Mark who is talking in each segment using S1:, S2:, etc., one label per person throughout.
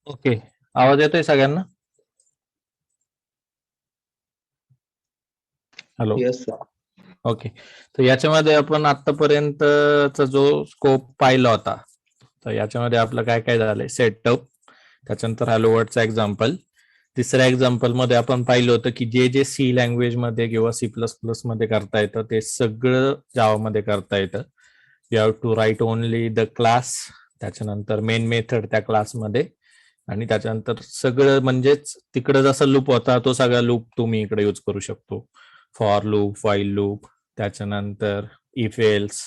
S1: Okay. आवाज येतोय सगळ्यांना? हॅलो.
S2: Yes sir.
S1: ओके. तर याच्यामध्ये आपण आतापर्यंतचा जो स्कोप पाहिला होता, तर याच्यामध्ये आपलं काय काय झालंय, सेटअप, त्याच्यानंतर हॅलो वर्ल्डचा एक्झाम्पल. तिसऱ्या एक्झाम्पल मध्ये आपण पाहिलं होतं की जे जे सी लँग्वेज मध्ये किंवा C++ मध्ये करता येतं ते सगळं जावा मध्ये करता येतं. You have to write only the class, त्याच्यानंतर मेन मेथड त्या क्लासमध्ये, आणि त्याच्यानंतर सगळं म्हणजेच तिकडे जसा लूप होता तो सगळा लूप तुम्ही इकडे यूज करू शकतो. फॉर लूप, व्हाईल लूप, त्याच्यानंतर इफ एल्स,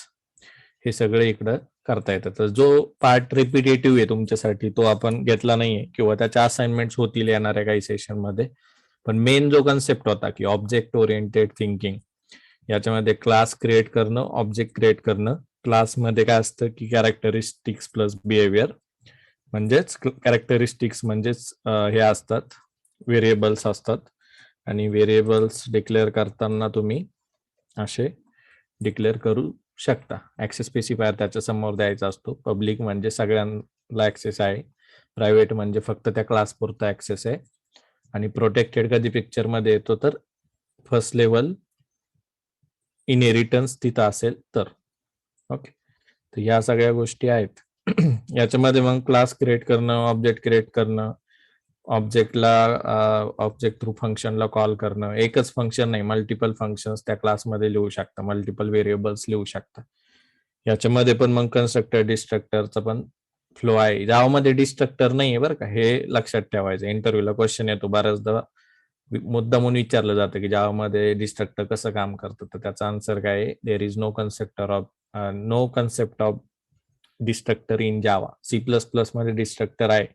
S1: हे सगळे इकडं करता येतं. तर जो पार्ट रिपिटेटिव्ह आहे तुमच्यासाठी तो आपण घेतला नाहीये, किंवा त्याच्या असाइनमेंट्स होतील येणाऱ्या काही सेशन मध्ये. पण मेन जो कन्सेप्ट होता की ऑब्जेक्ट ओरिएंटेड थिंकिंग, याच्यामध्ये क्लास क्रिएट करणं, ऑब्जेक्ट क्रिएट करणं. क्लासमध्ये काय असतं की कॅरेक्टरिस्टिक्स प्लस बिहेवियर, म्हणजेच कॅरेक्टरिस्टिक्स म्हणजेच हे असतात, व्हेरिएबल्स असतात, आणि व्हेरिएबल्स डिक्लेअर करताना तुम्ही असे डिक्लेअर करू शकता. ऍक्सेस स्पेसिफायर त्याच्या समोर द्यायचा असतो. पब्लिक म्हणजे सगळ्यांना ऍक्सेस आहे, प्रायव्हेट म्हणजे फक्त त्या क्लास पुरता ऍक्सेस आहे, आणि प्रोटेक्टेड कधी पिक्चर मध्ये येतो तर फर्स्ट लेवल इनहेरिटन्स तिथं असेल तर. ओके. तर ह्या सगळ्या गोष्टी आहेत. याच्यामध्ये मग क्लास क्रिएट करणं, ऑब्जेक्ट क्रिएट करणं, ऑब्जेक्टला ऑब्जेक्ट थ्रू फंक्शनला कॉल करणं, एकच फंक्शन नाही मल्टिपल फंक्शन्स त्या क्लासमध्ये लिहू शकता, मल्टिपल व्हेरिएबल्स लिहू शकता. याच्यामध्ये पण मग कन्स्ट्रक्टर डिस्ट्रक्टरचा पण फ्लो आहे. जावामध्ये डिस्ट्रक्टर नाही आहे बरं का, हे लक्षात ठेवायचं. इंटरव्ह्यूला क्वेश्चन येतो बऱ्याचदा, मुद्दा म्हणून विचारलं जातं की जावामध्ये डिस्ट्रक्टर कसं काम करतं, तर त्याचा आन्सर काय आहे, there is no concept of destructor in Java. C++ मध्ये डिस्ट्रक्टर आहे.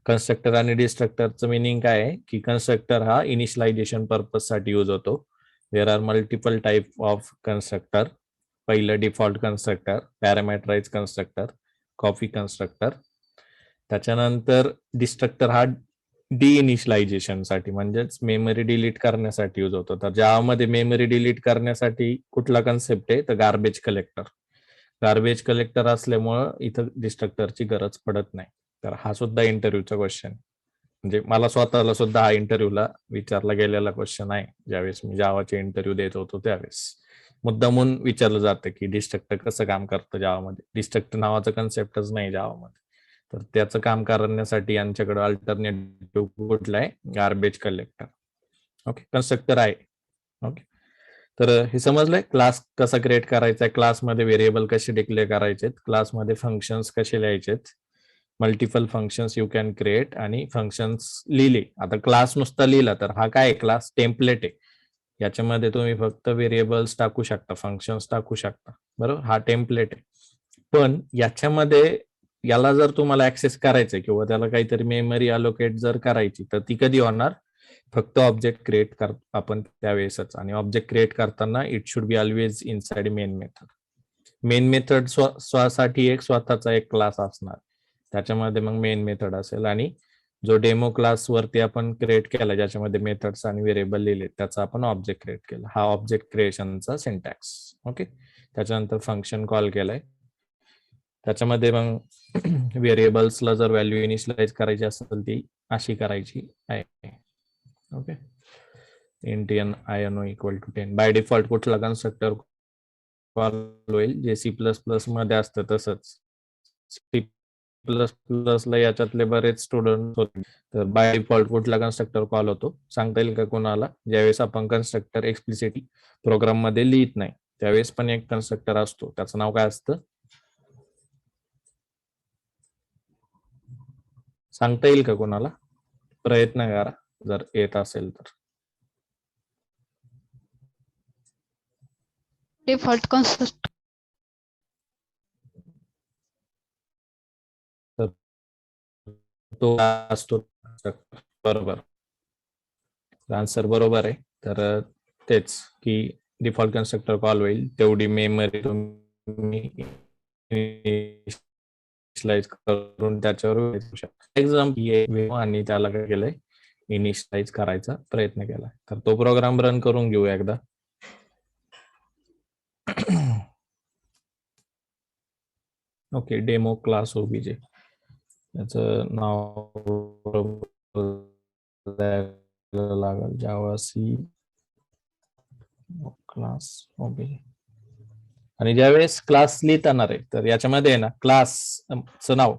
S1: कन्स्ट्रक्टर आणि डिस्ट्रक्टरचं मिनिंग काय आहे की कन्स्ट्रक्टर हा इनिशियलायझेशन पर्पज साठी यूज होतो. There are multiple type of constructor. पहिलं default constructor, parameterize constructor, copy constructor. त्याच्यानंतर डिस्ट्रक्टर हा डिइनिशियलायझेशन साठी म्हणजेच मेमरी डिलीट करण्यासाठी यूज होतो. तर ज्यामध्ये मेमरी डिलीट करण्यासाठी कुठला कन्सेप्ट आहे तर गार्बेज कलेक्टर. गार्बेज कलेक्टर असल्यामुळं इथं डिस्ट्रक्टरची गरज पडत नाही. तर हा सुद्धा इंटरव्ह्यूचा क्वेश्चन, म्हणजे मला स्वतःला सुद्धा हा इंटरव्ह्यूला विचारला गेलेला क्वेश्चन आहे. ज्यावेळेस मी जावाचे इंटरव्ह्यू देत होतो त्यावेळेस मुद्दामून विचारलं जातं की डिस्ट्रक्टर कसं काम करतं जावामध्ये. डिस्ट्रक्टर नावाचं कन्सेप्टच नाही जावामध्ये. तर त्याचं काम करण्यासाठी यांच्याकडे अल्टरनेटिव्ह कुठला आहे, गार्बेज कलेक्टर. ओके. कन्स्ट्रक्टर आहे. ओके. तर हे समजलंय क्लास कसा क्रिएट करायचा, क्लासमध्ये व्हेरिएबल कसे डिक्लेअर करायचे, क्लासमध्ये फंक्शन्स कसे लिहायचेत, multiple functions you can create, आणि फंक्शन्स लिहिले. आता क्लास नुसता लिहिला तर हा काय क्लास टेम्पलेट आहे, याच्यामध्ये तुम्ही फक्त व्हेरिएबल्स टाकू शकता, फंक्शन्स टाकू शकता, बरोबर. हा टेम्पलेट आहे. पण याच्यामध्ये याला जर तुम्हाला ऍक्सेस करायचंय किंवा त्याला काहीतरी मेमरी अलोकेट जर करायची, तर ती कधी होणार, फक्त ऑब्जेक्ट क्रिएट कर आपण त्यावेळेसच. आणि ऑब्जेक्ट क्रिएट करताना it should be always inside main method. Main method स्वतःसाठी एक स्वतःचा एक क्लास असणार, त्याच्यामध्ये मग मेन मेथड असेल, आणि जो डेमो क्लास वरती आपण क्रिएट केला ज्याच्यामध्ये मेथड्स आणि व्हेरिएबल लिहिले त्याचा आपण ऑब्जेक्ट क्रिएट केला. हा ऑब्जेक्ट क्रिएशनचा सिंटॅक्स. ओके. त्याच्यानंतर फंक्शन कॉल केलाय, त्याच्यामध्ये मग व्हेरिएबल्सला जर व्हॅल्यू इनिशियलाइज करायची असेल ती अशी करायची आहे. Okay. Int ino equal to 10 by default कुठला कन्स्ट्रक्टर कॉल होईल, जे C++ मध्ये असतं तसंच. C++ ला याच्यातले बरेच स्टुडंट होते, तर बाय डिफॉल्ट कुठला कन्स्ट्रक्टर कॉल होतो सांगता येईल का कोणाला? ज्यावेळेस आपण कन्स्ट्रक्टर एक्सप्लिसिटली प्रोग्राम मध्ये लिहित नाही त्यावेळेस पण एक कन्स्ट्रक्टर असतो, त्याचं नाव काय असतं सांगता येईल का कोणाला? प्रयत्न करा जर येत असेल तर.
S3: Default constructor.
S1: तो असतो बरोबर. आन्सर बरोबर आहे. तर तेच की डिफॉल्ट कन्स्ट्रक्टर कॉल होईल तेवढी मेमरी तुम्ही इनिशियलाइज करून त्याच्यावर एक्झाम्पल आणि त्याला काय केलंय, इनिशियलाइज करायचा प्रयत्न केला. तर तो प्रोग्राम रन करून घेऊ एकदा. ओके. Demo class OBJ. याचं नाव लागेल जावा सी क्लास ओबी. आणि ज्यावेळेस क्लास लिहिता येणार आहे तर याच्यामध्ये आहे ना क्लासचं नाव,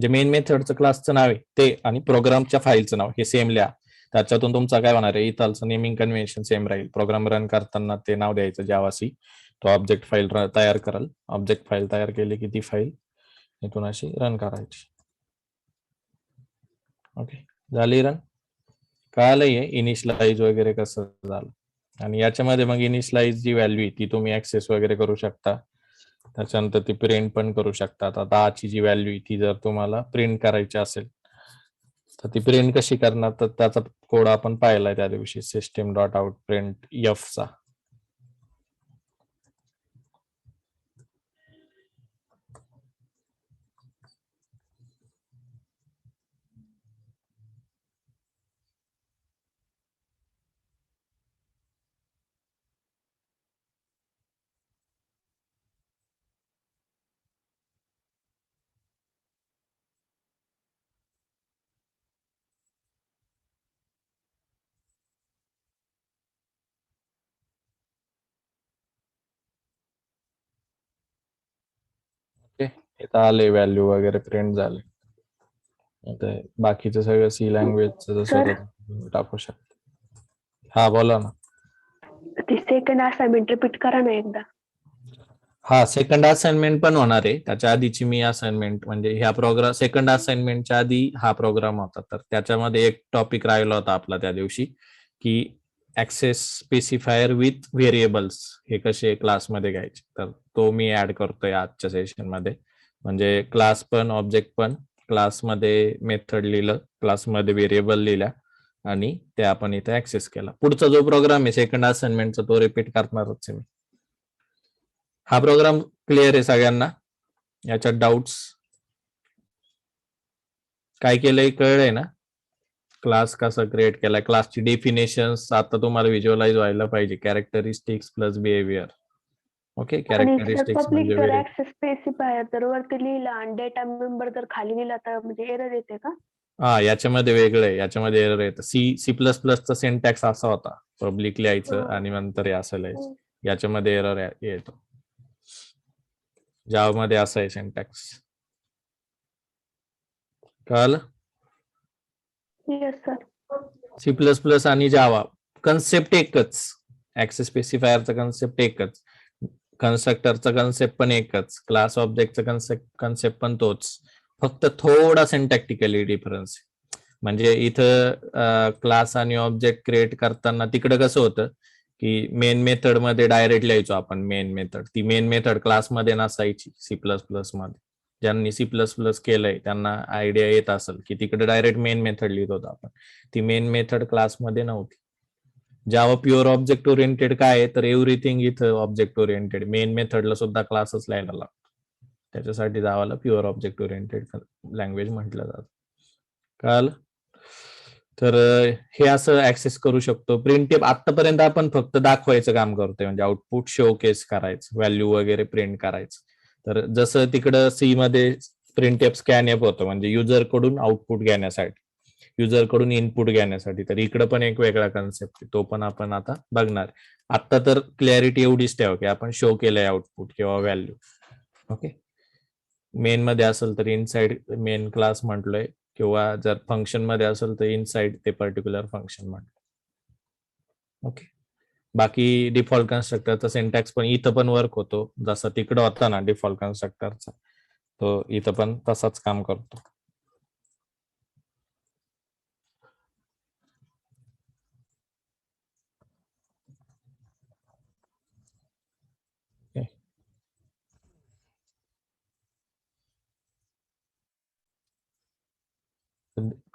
S1: जे मेन मेथडचं क्लासचं नाव आहे ते आणि प्रोग्रामच्या फाईलचं नाव हे सेम लिहा. त्याच्यातून तुमचा काय होणार आहे, इथालचं नेमिंग कन्व्हेन्शन सेम राहील. प्रोग्राम रन करताना ते नाव द्यायचं जावासी. तो ऑब्जेक्ट फाईल तयार कराल. ऑब्जेक्ट फाईल तयार केली की ती फाईल इथून अशी रन करायची. ओके, झाली रन. कळालंय इनिशियलाइज वगैरे कसं झालं. आणि याच्यामध्ये मग इनिशियलाइज जी व्हॅल्यू आहे ती तुम्ही ऍक्सेस वगैरे करू शकता. त्याच्यानंतर ती प्रिंट पण करू शकता. आता 10ची जी व्हॅल्यू आहे ती जर तुम्हाला प्रिंट करायची असेल तर ती प्रिंट कशी करणार, तर त्याचा कोड आपण पाहिलाय त्या दिवशी, system dot out print F चा. ओके, इथं आले व्हॅल्यू वगैरे प्रिंट झाले. आता बाकीचं सगळं सी लँग्वेजचं जसं टाकू शकतो. हा बोला ना.
S2: ती सेकंड असाइनमेंट रिपीट करा ना एकदा.
S1: हा, सेकंड असाइनमेंट पण होणार आहे. त्याच्या आधीची मी असाइनमेंट म्हणजे ह्या प्रोग्राम सेकंड असाइनमेंटच्या आधी हा प्रोग्राम होता, तर त्याच्यामध्ये एक टॉपिक राहिला होता आपला त्या दिवशी, की ऍक्सेस स्पेसिफायर विथ व्हेरिएबल्स हे कसे क्लासमध्ये घ्यायचे. तर तो मी ऍड करतोय आजच्या सेशन मध्ये. म्हणजे क्लास पण ऑब्जेक्ट पण, क्लासमध्ये मेथड लिहिलं, क्लासमध्ये व्हेरिएबल लिहिल्या आणि ते आपण इथे ऍक्सेस केला. पुढचा जो प्रोग्राम आहे सेकंड असाइनमेंटचा तो रिपीट करणारच आहे मी. हा प्रोग्राम क्लिअर आहे सगळ्यांना? याच्यात डाऊट्स? काय केलंय कळलंय ना? क्लास कसा क्रिएट केलाय, क्लासची डेफिनेशन्स आता तुम्हाला व्हिज्युअलाइज व्हायला पाहिजे. Characteristics plus behaviour. ओके,
S2: आणि सर
S1: कॅरेक्टरिस्टिक्स
S2: पब्लिक
S1: म्हणजे
S2: जर ऍक्सेस स्पेसिफायर जर वरती लिहिला आणि डेटा मेंबर जर खाली लिहिला तर म्हणजे एरर येते का?
S1: हा, याच्यामध्ये वेगळं आहे. याच्यामध्ये एरर येतं. सी प्लस प्लसचा सिंटॅक्स असा होता, पब्लिक लिहायचं आणि नंतर असं लिहायचं. याच्यामध्ये एरर येतो. जावा मध्ये असं आहे सिंटॅक्स. कळलं?
S2: Yes sir.
S1: C plus plus आणि जावा कन्सेप्ट एकच, ऍक्सेस स्पेसिफायरचा कन्सेप्ट एकच, कन्स्ट्रक्टरचा कन्सेप्ट पण एकच, क्लास ऑब्जेक्टचा कन्सेप्ट पण तोच, फक्त थोडा सिंटॅक्टिकली डिफरन्स. म्हणजे इथं क्लास आणि ऑब्जेक्ट क्रिएट करताना तिकडे कसं होतं की मेन मेथड मध्ये डायरेक्ट लिहायचो आपण मेन मेथड. ती मेन मेथड क्लासमध्ये नसायची सी प्लस प्लस मध्ये. ज्यांनी सी प्लस प्लस केलंय त्यांना आयडिया येत असेल की तिकडे डायरेक्ट मेन मेथड लिहित होतो आपण. ती मेन मेथड क्लासमध्ये नव्हती. जावा प्युअर ऑब्जेक्ट ओरिएंटेड काय आहे, तर एव्हरीथिंग इथं ऑब्जेक्ट ओरिएंटेड. मेन मेथडला सुद्धा क्लासच लिहायला लागतो. त्याच्यासाठी जावाला प्युअर ऑब्जेक्ट ओरिएंटेड लँग्वेज म्हटलं जातं. कळालं? तर हे असं ऍक्सेस करू शकतो. प्रिंट आतापर्यंत आपण फक्त दाखवायचं काम करतोय, म्हणजे आउटपुट शो केस करायचं, व्हॅल्यू वगैरे प्रिंट करायचं. तर जसं तिकडं सी मध्ये प्रिंट एप स्कॅन एप होतं, म्हणजे युजर कडून आउटपुट घेण्यासाठी, युजर कडून इनपुट घेण्यासाठी. तर इकडं पण एक वेगळा कन्सेप्ट आहे, तो पण आपण आता बघणार. आता तर क्लॅरिटी एवढीच ठेवा की आपण शो केलंय आउटपुट किंवा व्हॅल्यू. ओके, मेन मध्ये असेल तर इनसाइड मेन क्लास म्हटलोय, किंवा जर फंक्शन मध्ये असेल तर इनसाइड ते पर्टिक्युलर फंक्शन म्हटलं. ओके, बाकी डिफॉल्ट कन्स्ट्रक्टरचा सिंटॅक्स पण इथं पण वर्क होतो, जसा तिकडं होता ना डिफॉल्ट कन्स्ट्रक्टरचा, तो इथं पण तसाच काम करतो.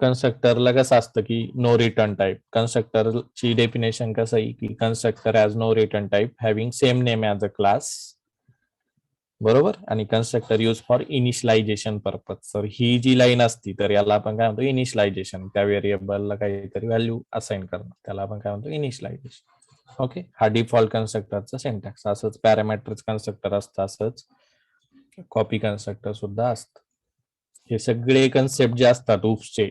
S1: कन्स्ट्रक्टरला कसं असतं की नो रिटर्न टाईप. कन्स्ट्रक्टरची डेफिनेशन कसं आहे की constructor has no return type having same name as a class, बरोबर. आणि constructor use for initialization purpose. तर ही जी लाईन असती तर याला आपण काय म्हणतो, इनिशियलायझेशन. त्या व्हेरिएबलला काहीतरी व्हॅल्यू असाइन करणं, त्याला आपण काय म्हणतो, इनिशियलायझेशन. ओके, हा डिफॉल्ट कन्स्ट्रक्टरचा सिंटॅक्स. असंच पॅरामीटर्स कन्स्ट्रक्टर असतं, असंच कॉपी कन्स्ट्रक्टर सुद्धा असतं. हे सगळे कन्सेप्ट जे असतात UPS चे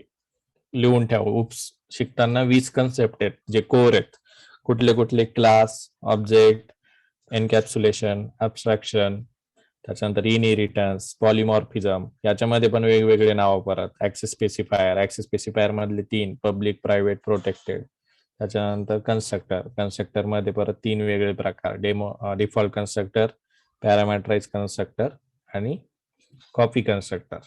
S1: लिहून ठेवा. UPS शिकताना 20 कन्सेप्ट आहेत जे कोर आहेत. कुठले कुठले क्लास, ऑब्जेक्ट, एनकॅप्सुलेशन, ऍब्स्ट्रॅक्शन, त्याच्यानंतर इनहेरिटन्स, पॉलिमॉर्फिझम, याच्यामध्ये पण वेगवेगळे नाव परत. ऍक्सेस स्पेसिफायर मधले 3 पब्लिक, प्रायव्हेट, प्रोटेक्टेड. त्याच्यानंतर कन्स्ट्रक्टर मध्ये परत 3 वेगळे प्रकार, डिफॉल्ट कन्स्ट्रक्टर, पॅरामीटराइज कन्स्ट्रक्टर आणि कॉपी कन्स्ट्रक्टर.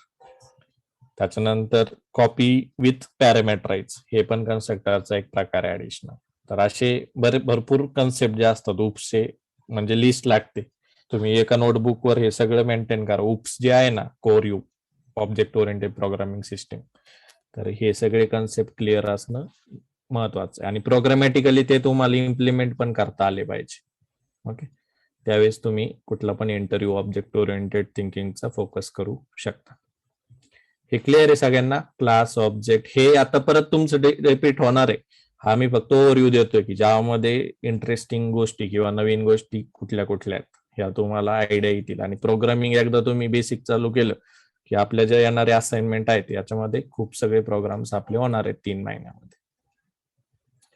S1: त्याच्यानंतर कॉपी विथ पॅरामीटराइज हे पण कन्स्ट्रक्टरचा एक प्रकार आहे ऍडिशनल. तर असे भरपूर कन्सेप्ट जे असतात UPSचे, म्हणजे लिस्ट लागते. तुम्ही एका नोटबुकवर हे सगळं मेंटेन करा. UPS जे आहे ना, core object oriented programming system, तर हे सगळे कन्सेप्ट क्लिअर असणं महत्वाचं आहे. आणि प्रोग्रामॅटिकली ते तुम्हाला इम्प्लिमेंट पण करता आले पाहिजे. ओके, त्यावेळेस तुम्ही कुठला पण इंटरव्ह्यू ऑब्जेक्ट ओरिएंटेड थिंकिंगचा फोकस करू शकता. हे क्लिअर आहे सगळ्यांना? क्लास, ऑब्जेक्ट हे आता परत तुमचं रिपीट होणार आहे. हा मी फक्त ओव्हरव्ह्यू देतोय की ज्यामध्ये इंटरेस्टिंग गोष्टी किंवा नवीन गोष्टी कुठल्या कुठल्या आहेत ह्या तुम्हाला आयडिया येतील. आणि प्रोग्रामिंग एकदा तुम्ही बेसिक चालू केलं की आपल्या ज्या येणारे असाइनमेंट आहेत याच्यामध्ये खूप सगळे प्रोग्राम्स आपले होणार आहेत 3 महिन्यामध्ये.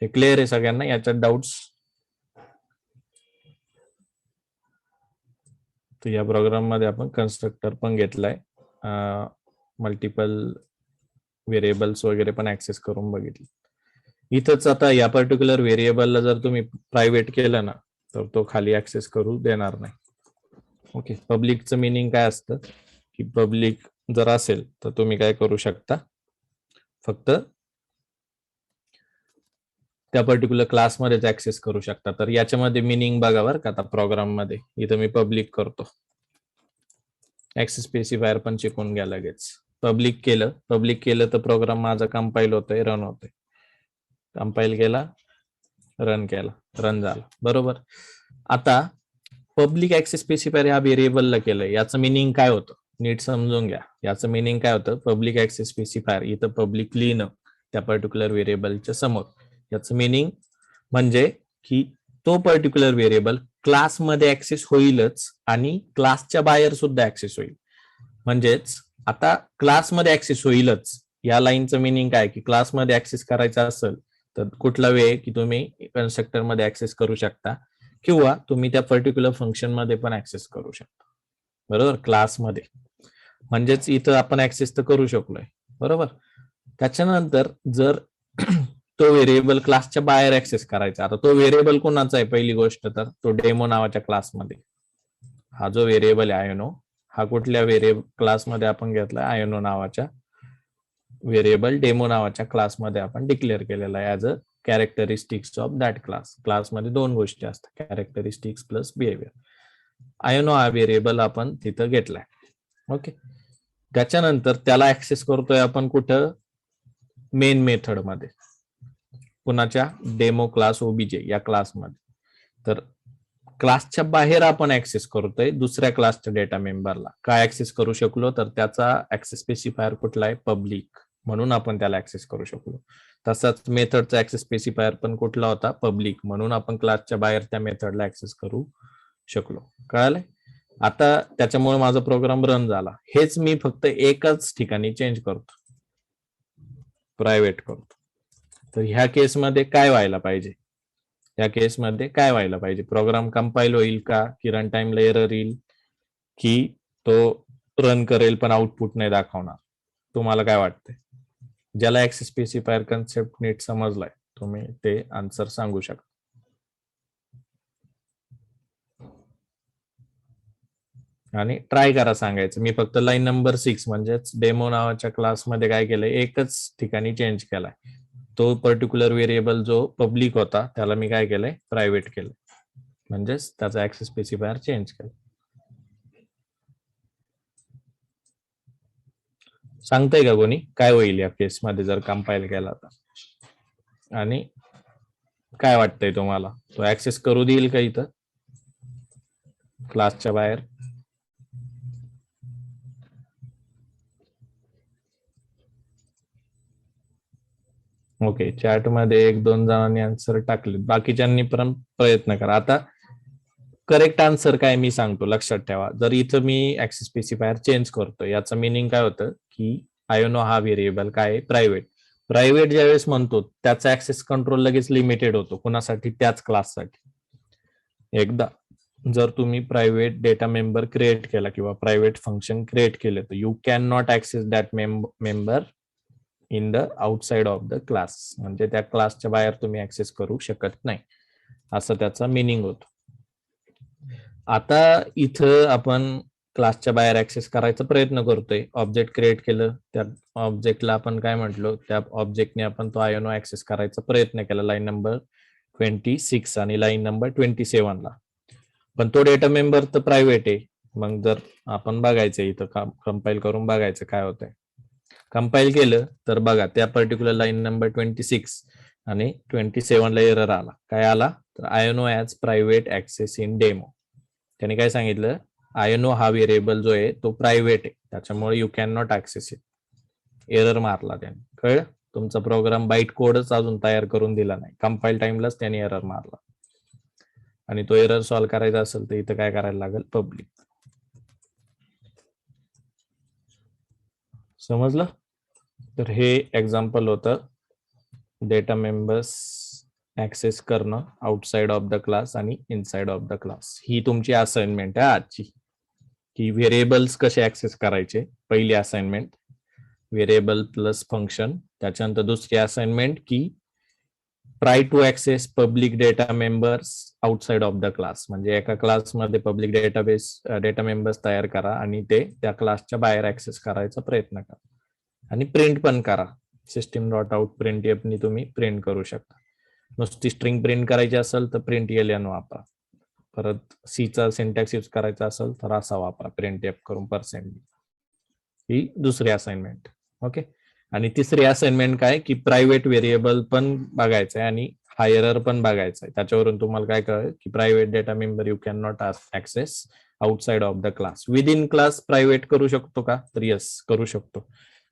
S1: हे क्लिअर आहे सगळ्यांना? याच्यात डाऊट्स? तर या प्रोग्राम मध्ये आपण कन्स्ट्रक्टर पण घेतलाय, मल्टिपल व्हेरिएबल्स वगैरे पण ऍक्सेस करून बघितले. इथंच आता या पर्टिक्युलर व्हेरिएबलला जर तुम्ही प्रायव्हेट केलं ना तर तो खाली ऍक्सेस करू देणार नाही. ओके, पब्लिकचं मिनिंग काय असतं की पब्लिक जर असेल तर तुम्ही काय करू शकता, फक्त त्या पर्टिक्युलर क्लासमध्येच ऍक्सेस करू शकता. तर याच्यामध्ये मिनिंग बघा बरं का. आता प्रोग्राम मध्ये इथं मी पब्लिक करतो, ऍक्सेस स्पेसिफायर पण शिकून घ्या लगेच. पब्लिक केलं तर प्रोग्राम माझा कंपाईल होतोय, रन होतोय. कंपाईल केला, रन केला, रन झाला, बरोबर. आता पब्लिक ऍक्सेस स्पेसिफायर ह्या व्हेरिएबलला केलंय, याचं मिनिंग काय होतं नीट समजून घ्या. याचं मिनिंग काय होतं, पब्लिक ऍक्सेस स्पेसिफायर इथं पब्लिक लिहिणं त्या पर्टिक्युलर व्हेरिएबलच्या समोर. याचं मिनिंग म्हणजे की तो पर्टिक्युलर व्हेरिएबल क्लासमध्ये ऍक्सेस होईलच आणि क्लासच्या बाहेर सुद्धा ऍक्सेस होईल. म्हणजेच आता क्लासमध्ये ऍक्सेस होईलच या लाईनचं मिनिंग काय की क्लासमध्ये ऍक्सेस करायचा असेल तर कुठला वे की तुम्ही कन्स्ट्रक्टर मध्ये ऍक्सेस करू शकता किंवा तुम्ही त्या पर्टिक्युलर फंक्शन मध्ये पण ऍक्सेस करू शकता, बरोबर, क्लासमध्ये. म्हणजेच इथं आपण ऍक्सेस तर करू शकलोय, बरोबर. त्याच्यानंतर जर तो व्हेरिएबल क्लासच्या बाहेर ऍक्सेस करायचा, आता तो व्हेरिएबल कोणाचा आहे पहिली गोष्ट तर तो डेमो नावाच्या क्लासमध्ये. हा जो व्हेरिएबल आहे आयोनो, हा कुठल्या व्हेरिएबल क्लासमध्ये आपण घेतला, आयोनो नावाच्या व्हेरिएबल डेमो नावाच्या क्लासमध्ये आपण डिक्लेअर केलेला आहे as a characteristics of that class. क्लासमध्ये 2 गोष्टी असतात, कॅरेक्टरिस्टिक्स प्लस बिहेवियर. आयोनो हा व्हेरिएबल आपण तिथं घेतलाय. ओके, त्याच्यानंतर त्याला ऍक्सेस करतोय आपण कुठं, मेन मेथड मध्ये, कुणाच्या, डेमो क्लास ओबीजे या क्लासमध्ये. तर क्लासच्या बाहेर आपण ऍक्सेस करतोय दुसऱ्या क्लासच्या डेटा मेंबरला. काय ऍक्सेस करू शकलो तर त्याचा ऍक्सेस स्पेसिफायर कुठला आहे, पब्लिक, म्हणून आपण त्याला ऍक्सेस करू शकलो. तसाच मेथडचा ऍक्सेस स्पेसिफायर पण कुठला होता, पब्लिक, म्हणून आपण क्लासच्या बाहेर त्या मेथडला ऍक्सेस करू शकलो. कळालंय? आता त्याच्यामुळे माझा प्रोग्राम रन झाला. हेच मी फक्त एकच ठिकाणी चेंज करतो, प्रायव्हेट करतो. तर ह्या केसमध्ये काय व्हायला पाहिजे, या केसमध्ये काय व्हायला पाहिजे, प्रोग्राम कंपाईल होईल का, की रन टाइमला एरर येईल, की तो रन करेल पण आउटपुट नाही दाखवणार, तुम्हाला काय वाटतंय? ज्याला ऍक्सेस स्पेसिफायर कन्सेप्ट नीट समजलाय तुम्ही ते आन्सर सांगू शकता. आणि ट्राय करा सांगायचं. मी फक्त लाईन नंबर 6 म्हणजेच डेमो नावाच्या क्लासमध्ये काय केलंय, एकच ठिकाणी चेंज केलाय. तो पर्टिक्युलर व्हेरिएबल जो पब्लिक होता त्याला मी काय केलंय, प्रायव्हेट केलंय, म्हणजेच त्याचा ऍक्सेस स्पेसिफायर चेंज केलं. सांगताय का कोणी काय होईल या केसमध्ये जर कंपाईल केला तर, आणि काय वाटतंय तुम्हाला, तो ऍक्सेस करू देईल का इथं क्लासच्या बाहेर? ओके, चॅट मध्ये 1-2 जणांनी आन्सर टाकले, बाकीच्यांनी पण प्रयत्न करा. आता करेक्ट आन्सर काय मी सांगतो, लक्षात ठेवा. जर इथं मी ऍक्सेस स्पेसिफायर चेंज करतो याचं मिनिंग काय होतं की आयोनो हा व्हेरिएबल काय आहे, प्रायव्हेट. प्रायव्हेट ज्यावेळेस म्हणतो त्याचा ऍक्सेस कंट्रोल लगेच लिमिटेड होतो. कुणासाठी? त्याच क्लाससाठी. एकदा जर तुम्ही प्रायव्हेट डेटा मेंबर क्रिएट केला किंवा प्रायव्हेट फंक्शन क्रिएट केले तर you can not access that member in the outside of the class. म्हणजे त्या क्लासच्या बाहेर तुम्ही ऍक्सेस करू शकत नाही, असं त्याचा मिनिंग होतो. आता इथं आपण क्लासच्या बाहेर ऍक्सेस करायचा प्रयत्न करतोय. ऑब्जेक्ट क्रिएट केलं, त्या ऑब्जेक्टला आपण काय म्हटलो, त्या ऑब्जेक्टने आपण तो आयोनो ऍक्सेस करायचा प्रयत्न केला लाईन नंबर 26 आणि लाईन नंबर 27 ला. पण तो डेटा मेंबर तर प्रायव्हेट आहे. मग जर आपण बघायचं इथं कंपाईल करून बघायचं काय होतंय. कंपाईल केलं तर बघा त्या पर्टिक्युलर लाईन नंबर 26 आणि 27 ला एरर आला. काय आला? तर आयोनो as private access in demo. त्याने काय सांगितलं, आयोनो हा व्हेरिएबल जो आहे तो प्रायव्हेट आहे, त्याच्यामुळे you can not access it. Error मारला त्याने. कळलं? तुमचा प्रोग्राम बाईट कोडच अजून तयार करून दिला नाही, कंपाईल टाइमलाच त्याने एरर मारला. आणि तो एरर सॉल्व्ह करायचा असेल तर इथं काय करायला लागेल, पब्लिक. समजलं? तर हे एक्झाम्पल होतं डेटा मेंबर्स ऍक्सेस करणं आउटसाइड ऑफ द क्लास आणि इनसाइड ऑफ द क्लास. ही तुमची असाइनमेंट आहे आजची, की व्हेरिएबल्स कसे ऍक्सेस करायचे. पहिली असाइनमेंट व्हेरिएबल प्लस फंक्शन. त्याच्यानंतर दुसरी असाइनमेंट की try to access public data members outside of the class. म्हणजे एका क्लासमध्ये पब्लिक डेटा मेंबर्स तयार करा आणि ते त्या क्लासच्या बाहेर ऍक्सेस करायचा प्रयत्न करा. आणि प्रिंट पण करा. सिस्टीम डॉट आउट प्रिंट एफनी तुम्ही प्रिंट करू शकता. नुसती स्ट्रिंग प्रिंट करायची असेल तर प्रिंट एलियन वापरा. परत सीचा सिंटॅक्स यूज करायचा असेल तर असा वापरा, प्रिंट एफ करून %. ही दुसरी असाइनमेंट. ओके. आणि तिसरी असाइनमेंट काय, की प्रायव्हेट व्हेरिएबल पण बघायचं आहे आणि हा एरर पण बघायचा आहे. त्याच्यावरून तुम्हाला काय कळेल की private data member you can not access outside of the class. Within class private करू शकतो का? तर येस, करू शकतो.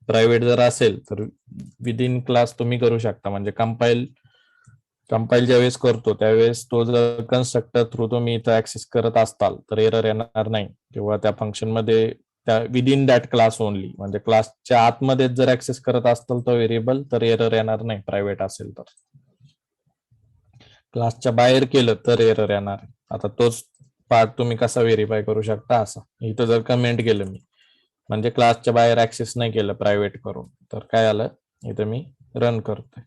S1: प्रायव्हेट जर असेल तर विद इन क्लास तुम्ही करू शकता. म्हणजे कंपाईल ज्यावेळेस करतो त्यावेळेस तो जर कन्स्ट्रक्टर थ्रू तुम्ही इथं ऍक्सेस करत असताल तर एरर येणार नाही. किंवा त्या फंक्शन मध्ये त्या with in that class only, म्हणजे क्लासच्या आतमध्ये जर ऍक्सेस करत असताल तो व्हेरिएबल तर एरर येणार नाही प्रायव्हेट असेल तर. क्लासच्या बाहेर केलं तर एरर येणार. आता तोच पार्ट तुम्ही कसा व्हेरीफाय करू शकता, असं इथं जर कमेंट केलं मी, म्हणजे क्लासच्या बाहेर ऍक्सेस नाही केलं प्रायव्हेट करून, तर काय आलं, इथं मी रन करतोय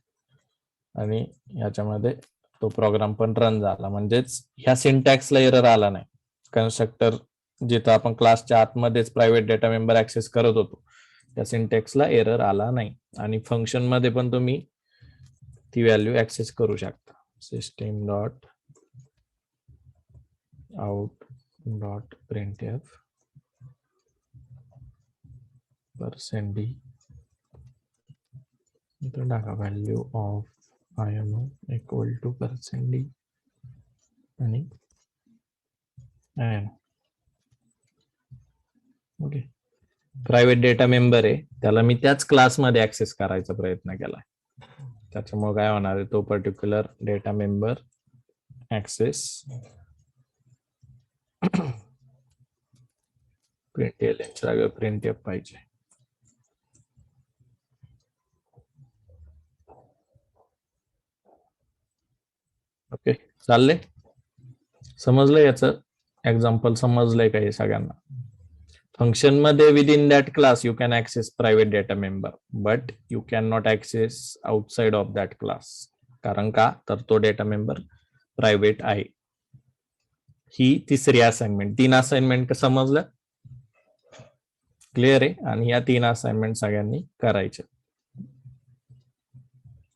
S1: आणि ह्याच्यामध्ये तो प्रोग्राम पण रन झाला. म्हणजेच ह्या सिंटॅक्सला एरर आला नाही. कन्स्ट्रक्टर जिथं आपण क्लासच्या आतमध्येच प्रायव्हेट डेटा मेंबर ऍक्सेस करत होतो त्या सिंटॅक्सला एरर आला नाही. आणि फंक्शन मध्ये पण तुम्ही ती व्हॅल्यू ऍक्सेस करू शकता. System dot out dot printf %d इथं टाका व्हॅल्यू ऑफ आयोनो इक्वल टू %d आणि ओके. प्रायव्हेट डेटा मेंबर आहे, त्याला मी त्याच क्लासमध्ये ऍक्सेस करायचा प्रयत्न केला. त्याच्यामुळे काय होणार आहे, तो particular data member access print एलियनच्या जागेवर प्रिंट एफ पाहिजे. ओके, चाललंय? समजलंय? याचं एक्झाम्पल समजलंय का हे सगळ्यांना? फंक्शन मध्ये within that class you can access private data member, but you can not access outside of that class. कारण का, तर तो डेटा मेंबर प्रायव्हेट आहे. ही तिसरी असाइनमेंट. 3 असाइनमेंट समजलं? क्लिअर आहे? आणि या 3 असाइनमेंट सगळ्यांनी करायचे.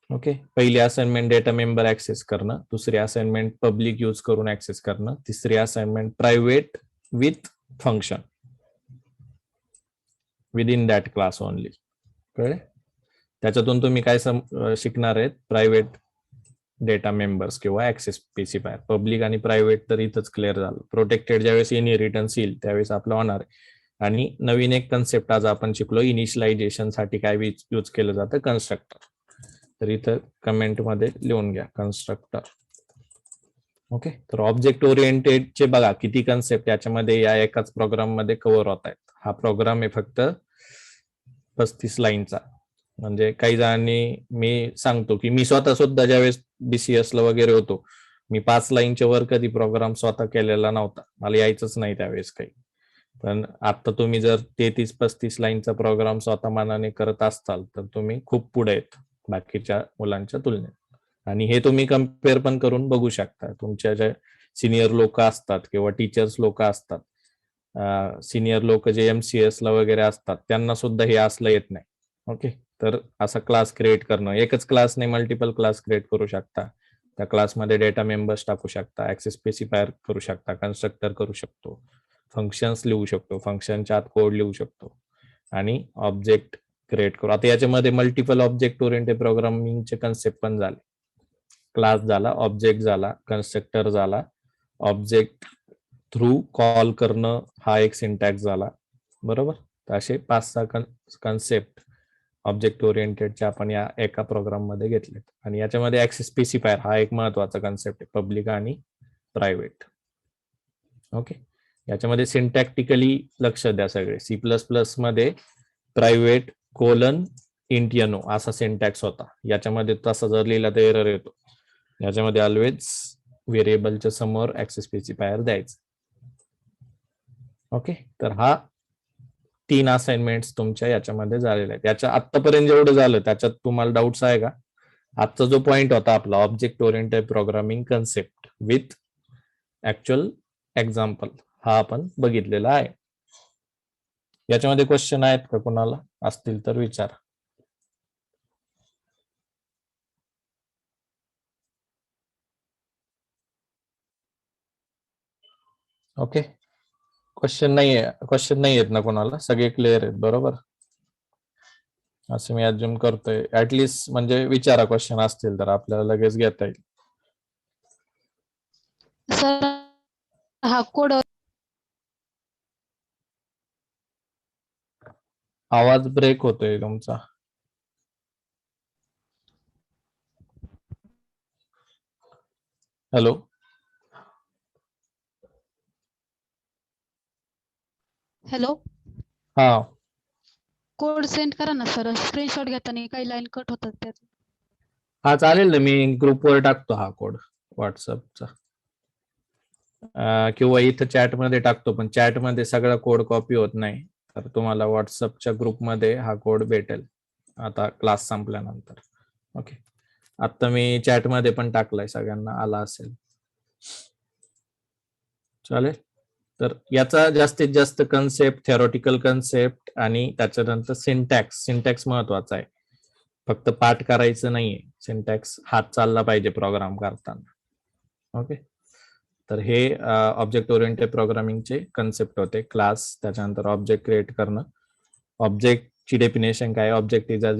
S1: ओके. पहिली असाइनमेंट डेटा मेंबर ऍक्सेस करणं, दुसरी असाइनमेंट पब्लिक यूज करून ऍक्सेस करणं, तिसरी assignment private with function with in that class only. कळले? त्याच्यातून तुम्ही काय शिकणार आहेत, प्रायव्हेट डेटा मेंबर्स किंवा ऍक्सेस स्पेसिफायर. पब्लिक आणि प्रायव्हेट तर इथंच क्लिअर झालं. प्रोटेक्टेड ज्यावेळेस इनहेरिटन्स येईल त्यावेळेस आपलं होणार आहे. आणि नवीन एक कन्सेप्ट आज आपण शिकलो, इनिशियलायझेशन साठी काय यूज केलं जातं, कन्स्ट्रक्टर. तर इथं कमेंट मध्ये लिहून घ्या कन्स्ट्रक्टर. ओके. तर ऑब्जेक्ट ओरिएंटेडचे बघा किती कन्सेप्ट याच्यामध्ये या एकाच प्रोग्राम मध्ये कव्हर होत आहेत. हा प्रोग्राम आहे फक्त 35 लाईनचा. म्हणजे काही जणांनी, मी सांगतो की मी स्वतः सुद्धा ज्यावेळेस BCS ला वगैरे होतो, मी 5 लाईनच्या वर कधी प्रोग्राम स्वतः केलेला नव्हता, मला यायचंच नाही त्यावेळेस काही. पण आता तुम्ही जर 33-35 लाईनचा प्रोग्राम स्वतः मनाने करत असताल तर तुम्ही खूप पुढे आहेत बाकीच्या मुलांच्या तुलनेत. आणि हे तुम्ही कम्पेअर पण करून बघू शकता. तुमच्या जे सिनियर लोक असतात किंवा टीचर्स लोक असतात, सिनियर लोक जे MCS ला वगैरे असतात, त्यांना सुद्धा हे असलं येत नाही. ओके, तर असा क्लास क्रिएट करणं, एकच क्लास नाही मल्टिपल क्लास क्रिएट करू शकता. त्या क्लासमध्ये डेटा मेंबर्स टाकू शकता, ऍक्सेस स्पेसिफायर करू शकता, कन्स्ट्रक्टर करू शकतो, फंक्शन्स लिहू शकतो, फंक्शनच्या आत कोड लिहू शकतो आणि ऑब्जेक्ट क्रिएट करू. आता याच्यामध्ये मल्टिपल ऑब्जेक्ट ओरिएंटेड प्रोग्रामिंगचे कन्सेप्ट पण झाले. क्लास झाला, ऑब्जेक्ट झाला, कन्स्ट्रक्टर झाला, ऑब्जेक्ट थ्रू कॉल करणं हा एक सिंटॅक्स झाला, बरोबर. तर असे 5-6 कन्सेप्ट ऑब्जेक्ट ओरिएंटेडचे आपण या एका प्रोग्राम मध्ये घेतलेत. आणि याच्यामध्ये ऍक्सेस स्पेसिफायर हा एक महत्वाचा कन्सेप्ट आहे, पब्लिक आणि प्रायव्हेट. ओके, याच्यामध्ये सिंटॅक्टिकली लक्ष द्या सगळे. C++ मध्ये प्रायव्हेट कोलन इंटियनो असा सिंटॅक्स होता, याच्यामध्ये तसा जर लिहिला तर एरर येतो. याच्यामध्ये ऑलवेज व्हेरिएबलच्या समोर ऍक्सेस स्पेसिफायर द्यायचं. ओके, तर हा 3 असाइनमेंट्स तुमच्या याच्यामध्ये झालेल्या आहेत. याच्या आतापर्यंत जेवढं झालं त्याच्यात तुम्हाला डाऊट्स आहे का? आजचा जो पॉइंट होता आपला object oriented programming concept with actual example, हा आपण बघितलेला आहे. याच्यामध्ये क्वेश्चन आहेत का कोणाला? असतील तर विचार. ओके, क्वेश्चन नाही आहेत ना कोणाला? सगळे क्लिअर आहेत बरोबर? असं मी अज्युम करतोय. ऍटलिस्ट म्हणजे विचारा, क्वेश्चन असतील तर आपल्याला लगेच घेता येईल.
S3: सर हा कोड
S1: आवाज ब्रेक होतोय तुमचा. हॅलो,
S3: हॅलो
S1: हा
S3: कोड सेंड करा ना सर, स्क्रीनशॉट घेताना काही लाईन कट होतात त्यात.
S1: हा चालेल ना, मी ग्रुपवर टाकतो हा कोड व्हॉट्सअपचा, किंवा इथं चॅटमध्ये टाकतो. पण चॅटमध्ये सगळा कोड कॉपी होत नाही, तर तुम्हाला व्हॉट्सअपच्या ग्रुपमध्ये हा कोड भेटेल आता क्लास संपल्यानंतर. ओके, आता मी चॅटमध्ये पण टाकलाय, सगळ्यांना आला असेल. चालेल, तर याचा जास्तीत जास्त कन्सेप्ट, थेरोटिकल कन्सेप्ट आणि त्याच्यानंतर सिंटॅक्स महत्वाचा आहे. फक्त पाठ करायचं नाहीये, सिंटॅक्स हात चालला पाहिजे प्रोग्राम करताना. ओके, तर हे ऑब्जेक्ट ओरिएंटेड प्रोग्रामिंगचे कन्सेप्ट होते. क्लास, त्याच्यानंतर ऑब्जेक्ट क्रिएट करणं. ऑब्जेक्टची डेफिनेशन काय? Object is a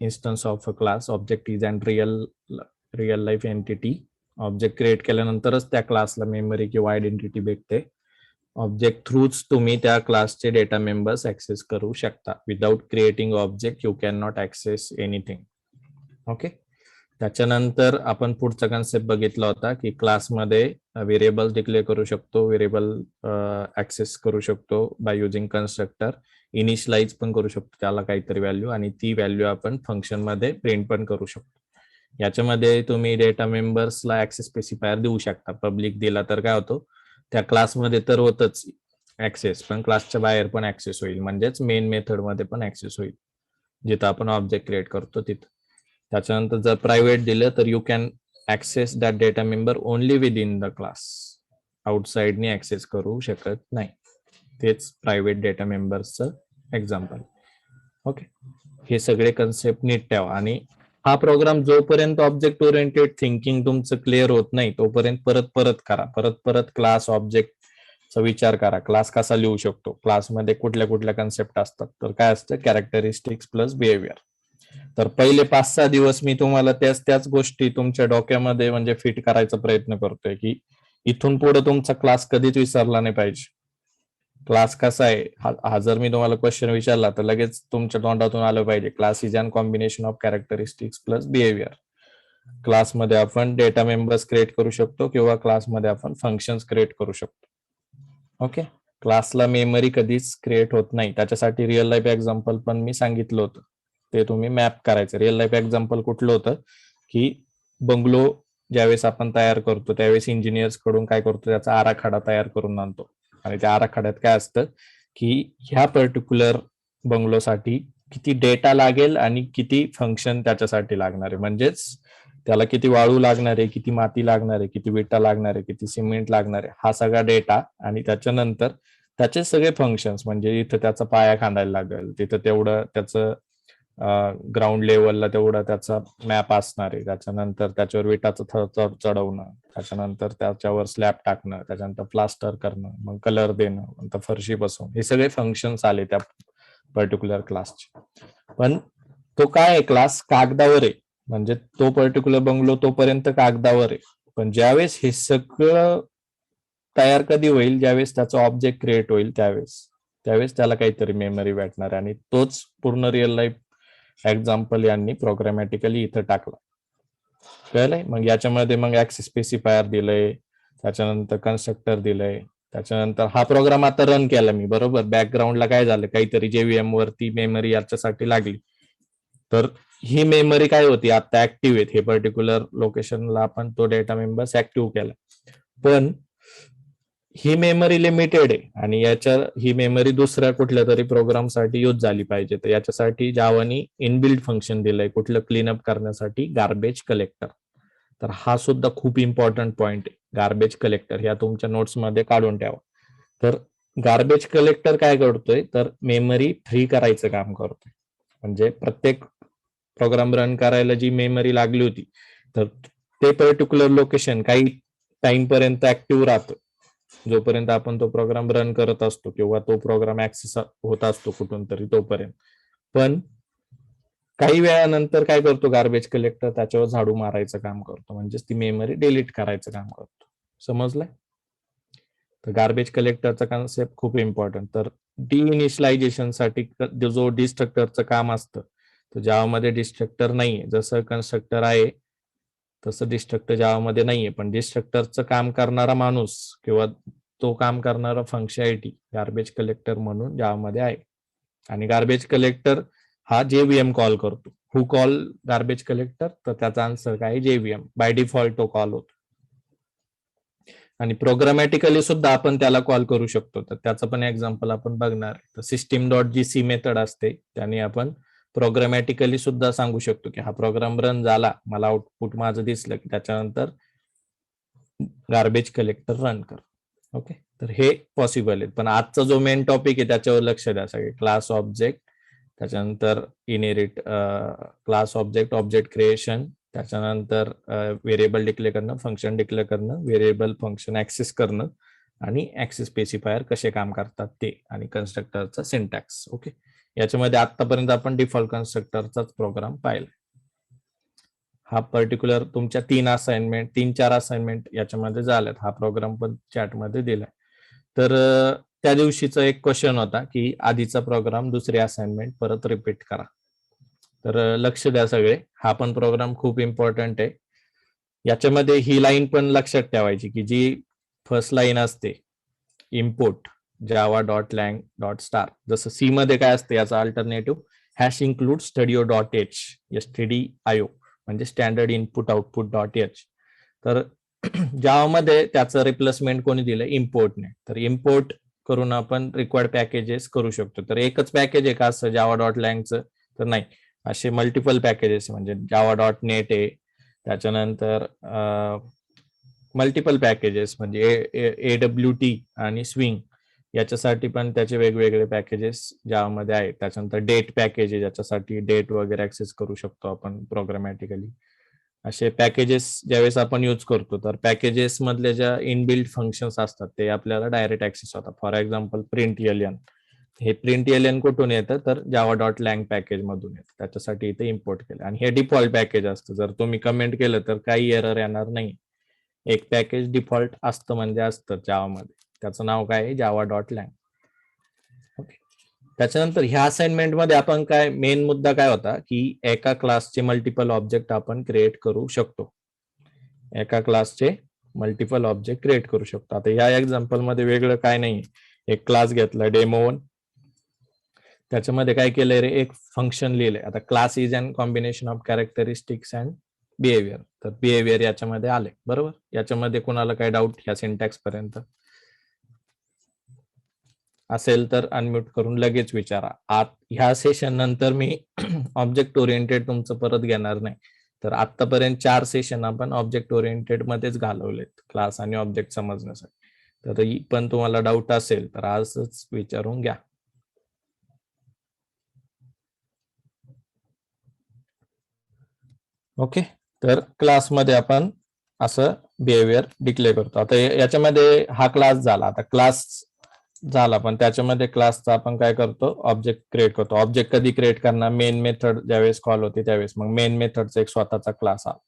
S1: instance of a class. Object is an real life entity. Object create केल्यानंतरच त्या क्लासला मेमरी किंवा आयडेंटिटी भेटते. ऑब्जेक्ट थ्रूच तुम्ही त्या क्लासचे डेटा मेंबर्स ऍक्सेस करू शकता. Without creating object you can not access anything. Okay, त्याच्यानंतर आपण पुढचा कन्सेप्ट बघितला होता की क्लासमध्ये व्हेरिएबल डिक्लेअर करू शकतो, व्हेरिएबल ऍक्सेस करू शकतो बाय युजिंग कन्स्ट्रक्टर. इनिशियलाइज पण करू शकतो त्याला काहीतरी व्हॅल्यू, आणि ती व्हॅल्यू आपण फंक्शन मध्ये प्रिंट पण करू शकतो. याच्यामध्ये तुम्ही डेटा मेंबर्सला ऍक्सेस स्पेसिफायर देऊ शकता. पब्लिक दिला तर काय होतो, त्या क्लासमध्ये तर होतच ऍक्सेस, पण क्लासच्या बाहेर पण ऍक्सेस होईल, म्हणजेच मेन मेथड मध्ये पण ऍक्सेस होईल जिथं आपण ऑब्जेक्ट क्रिएट करतो तिथं. त्याच्यानंतर जर प्रायव्हेट दिलं तर you can access that data member only within the class, आउटसाइडने ऍक्सेस करू शकत नाही. तेच प्रायव्हेट डेटा मेंबर्सचं एक्झाम्पल. ओके, हे सगळे कन्सेप्ट नीट ठेवा. आणि हा प्रोग्राम जोपर्यंत ऑब्जेक्ट ओरिएंटेड थिंकिंग तुमचं क्लिअर होत नाही तोपर्यंत परत करा. परत क्लास ऑब्जेक्टचा विचार करा. क्लास कसा लिहू शकतो, क्लासमध्ये कुठल्या कन्सेप्ट असतात. तर काय असतं, कॅरेक्टरिस्टिक्स प्लस बिहेवियर. तर पहिले 5-6 दिवस मी तुम्हाला त्याच गोष्टी तुमच्या डोक्यामध्ये म्हणजे फिट करायचा प्रयत्न करतोय की इथून पुढे तुमचा क्लास कधीच विसरला नाही पाहिजे. क्लास कसा आहे हा जर मी तुम्हाला क्वेश्चन विचारला तर लगेच तुमच्या तोंडातून आलं पाहिजे, class is an combination of characteristics plus behaviour. क्लासमध्ये आपण डेटा मेंबर्स क्रिएट करू शकतो किंवा क्लासमध्ये आपण फंक्शन्स क्रिएट करू शकतो. ओके, क्लासला मेमरी कधीच क्रिएट होत नाही. त्याच्यासाठी रिअल लाईफ एक्झाम्पल पण मी सांगितलं होतं, ते तुम्ही मॅप करायचं. रिअल लाईफ एक्झाम्पल कुठलं होतं की बंगलो ज्यावेळेस आपण तयार करतो त्यावेळेस इंजिनियर्स कडून काय करतो, त्याचा आराखडा तयार करून आणतो आणि त्या आराखड्यात काय असतं की ह्या पर्टिक्युलर बंगलोसाठी किती डेटा लागेल आणि किती फंक्शन त्याच्यासाठी लागणार आहे, म्हणजेच त्याला किती वाळू लागणार आहे, किती माती लागणार आहे, किती विटा लागणार आहे, किती सिमेंट लागणार आहे, हा सगळा डेटा आणि त्याच्यानंतर त्याचे सगळे फंक्शन्स, म्हणजे इथं त्याचा पाया खांदायला लागेल, तिथं तेवढं त्याचं ग्राउंड लेवलला तेवढा त्याचा मॅप असणार आहे, त्याच्यानंतर त्याच्यावर विटाचं थर चढवणं, त्याच्यानंतर त्याच्यावर स्लॅब टाकणं, त्याच्यानंतर प्लास्टर करणं, मग कलर देणं, नंतर फरशी बसवणं, हे सगळे फंक्शन्स आले त्या पर्टिक्युलर क्लासचे. पण तो काय आहे, क्लास कागदावर आहे, म्हणजे तो पर्टिक्युलर बंगलो तोपर्यंत कागदावर आहे. पण ज्यावेळेस हे सगळं तयार कधी होईल, ज्यावेळेस त्याचा ऑब्जेक्ट क्रिएट होईल त्यावेळेस त्याला काहीतरी मेमरी भेटणार आहे आणि तोच पूर्ण रिअल लाईफ एक्झाम्पल यांनी प्रोग्रामॅटिकली इथं टाकला. कळलंय? मग याच्यामध्ये मग ऍक्सेस स्पेसिफायर दिलंय, त्याच्यानंतर कन्स्ट्रक्टर दिलंय, त्याच्यानंतर हा प्रोग्राम आता रन केला मी, बरोबर. बॅकग्राऊंडला काय झालं, काहीतरी JVM वरती मेमरी याच्यासाठी लागली, तर ही मेमरी काय होती, आता ऍक्टिव्ह आहे, हे पर्टिक्युलर लोकेशनला आपण तो डेटा मेंबर्स ऍक्टिव्ह केला. पण ही मेमरी लिमिटेड आहे आणि ही मेमरी दुसऱ्या कुठल्या तरी प्रोग्रामसाठी यूज झाली पाहिजे. तर याच्यासाठी जावानी इनबिल्ट फंक्शन दिलंय कुठलं क्लीनअप करण्यासाठी, गार्बेज कलेक्टर. तर हा सुद्धा खूप इम्पॉर्टंट पॉइंट आहे, गार्बेज कलेक्टर. ह्या तुमच्या नोट्समध्ये काढून ठेवा. तर गार्बेज कलेक्टर काय करतोय, तर मेमरी फ्री करायचं काम करतोय. म्हणजे प्रत्येक प्रोग्राम रन करायला जी मेमरी लागली होती, तर ते पर्टिक्युलर लोकेशन काही टाइम पर्यंत ऍक्टिव्ह राहतं, जोपर्यंत आपण तो प्रोग्राम रन करत असतो किंवा तो प्रोग्राम ऍक्सेस होत असतो कुठून तरी तोपर्यंत. पण काही वेळानंतर काय करतो गार्बेज कलेक्टर, त्याच्यावर झाडू मारायचं काम करतो, म्हणजेच ती मेमरी डिलीट करायचं काम करतो. समजलंय? तर गार्बेज कलेक्टरचा कॉन्सेप्ट खूप इम्पॉर्टंट. तर डिइनिशियलायझेशन साठी जो डिस्ट्रक्टरचं काम असतं, तर जावामध्ये डिस्ट्रक्टर नाहीये. जसं कन्स्ट्रक्टर आहे तसं डिस्ट्रक्टर जावामध्ये नाहीये, पण डिस्ट्रक्टरचं काम करणारा माणूस किंवा तो काम करणारा फंक्शनॅलिटी गार्बेज कलेक्टर म्हणून जावामध्ये आहे. आणि गार्बेज कलेक्टर हा JVM कॉल करतो. हू कॉल गार्बेज कलेक्टर, तर त्याचा आन्सर काय, JVM. बाय डिफॉल्ट तो कॉल होतो. आणि प्रोग्रामॅटिकली सुद्धा आपण त्याला कॉल करू शकतो. तर त्याचं पण एक्झाम्पल आपण बघणार आहे. तर system.gc मेथड असते, त्याने आपण प्रोग्रामॅटिकली सुद्धा सांगू शकतो की हा प्रोग्राम रन झाला, मला आउटपुट माझं दिसलं की त्याच्यानंतर गार्बेज कलेक्टर रन कर. ओके, तर हे पॉसिबल आहे. पण आजचा जो मेन टॉपिक आहे त्याच्यावर लक्ष द्या सगळे. क्लास ऑब्जेक्ट, त्याच्यानंतर inherit class object, object creation, त्याच्यानंतर व्हेरिएबल डिक्लेअर करणं, फंक्शन डिक्लेअर करणं, व्हेरिएबल फंक्शन ऍक्सेस करणं आणि ऍक्सेस स्पेसिफायर कसे काम करतात ते, आणि कन्स्ट्रक्टरचा सिंटॅक्स. ओके, याच्यामध्ये आतापर्यंत आपण डिफॉल्ट कन्स्ट्रक्टरचाच प्रोग्राम पाहिला. हा पर्टिक्युलर तुमच्या 3-4 असाइनमेंट याच्यामध्ये झाल्यात. हा प्रोग्राम पण चॅटमध्ये दिलाय. तर त्या दिवशीचा एक क्वेश्चन होता की आधीचा प्रोग्राम दुसरी असाइनमेंट परत रिपीट करा. तर लक्ष द्या सगळे, हा पण प्रोग्राम खूप इम्पॉर्टंट आहे. याच्यामध्ये ही लाईन पण लक्षात ठेवायची की जी फर्स्ट लाईन असते, इम्पोर्ट java.lang.star. जसं सी मध्ये काय असते याचा alternative, hash include studio.h, stdio म्हणजे स्टँडर्ड इनपुट आउटपुट .h. तर जावामध्ये त्याचं रिप्लेसमेंट कोणी दिलं, इम्पोर्टने. तर इम्पोर्ट करून आपण रिक्वायर्ड पॅकेजेस करू शकतो. तर एकच पॅकेज आहे का असं java.langचं, तर नाही, असे मल्टिपल पॅकेजेस, म्हणजे java.net आहे, त्याच्यानंतर मल्टिपल पॅकेजेस म्हणजे AWT आणि स्विंग, याच्यासाठी पण त्याचे वेगवेगळे पॅकेजेस जावामध्ये आहेत. त्याच्यानंतर डेट पॅकेज आहे, ज्याच्यासाठी डेट वगैरे ऍक्सेस करू शकतो आपण प्रोग्रामॅटिकली. असे पॅकेजेस ज्यावेळेस आपण यूज करतो, तर पॅकेजेस मधले ज्या इनबिल्ट फंक्शन्स असतात ते आपल्याला डायरेक्ट ऍक्सेस होतात. फॉर एक्झाम्पल प्रिंट-एलियन, हे प्रिंट-एलियन कुठून येतं, तर java.lang पॅकेज मधून येतं, त्याच्यासाठी इथे इम्पोर्ट केलं. आणि हे डिफॉल्ट पॅकेज असतं, जर तुम्ही कमेंट केलं तर काही एरर येणार नाही. एक पॅकेज डिफॉल्ट असतं म्हणजे असतं जावामध्ये, त्याचं नाव काय आहे, java.lang. ओके, त्याच्यानंतर ह्या असाइनमेंट मध्ये आपण काय, मेन मुद्दा काय होता की एका क्लासचे मल्टिपल ऑब्जेक्ट आपण क्रिएट करू शकतो. एका क्लासचे मल्टिपल ऑब्जेक्ट क्रिएट करू शकतो. आता या एक्झाम्पल मध्ये वेगळं काय नाही, एक क्लास घेतला डेमो1, त्याच्यामध्ये काय केलंय रे, एक फंक्शन लिहिलंय. आता class is an combination of characteristics and behaviour. तर बिहेवियर याच्यामध्ये आले. बरोबर, याच्यामध्ये कोणाला काय डाऊट ह्या सिंटॅक्स पर्यंत असेल तर अनम्यूट करून लगेच विचारा. ह्या सेशन नंतर मी ऑब्जेक्ट ओरिएंटेड तुमचं परत घेणार नाही. तर आतापर्यंत 4 सेशन आपण ऑब्जेक्ट ओरिएंटेड मध्येच घालवलेत, क्लास आणि ऑब्जेक्ट समजण्यासाठी. तर पण तुम्हाला डाऊट असेल तर आजच विचारून घ्या. ओके, तर क्लासमध्ये आपण असं बिहेवियर डिक्लेअर करतो. आता याच्यामध्ये हा क्लास झाला. आता क्लास झाला, पण त्याच्यामध्ये क्लासचा आपण काय करतो, ऑब्जेक्ट क्रिएट करतो. ऑब्जेक्ट कधी क्रिएट करणार, मेन मेथड ज्यावेळेस कॉल होते त्यावेळेस. मग मेन मेथडचा एक स्वतःचा क्लास आला.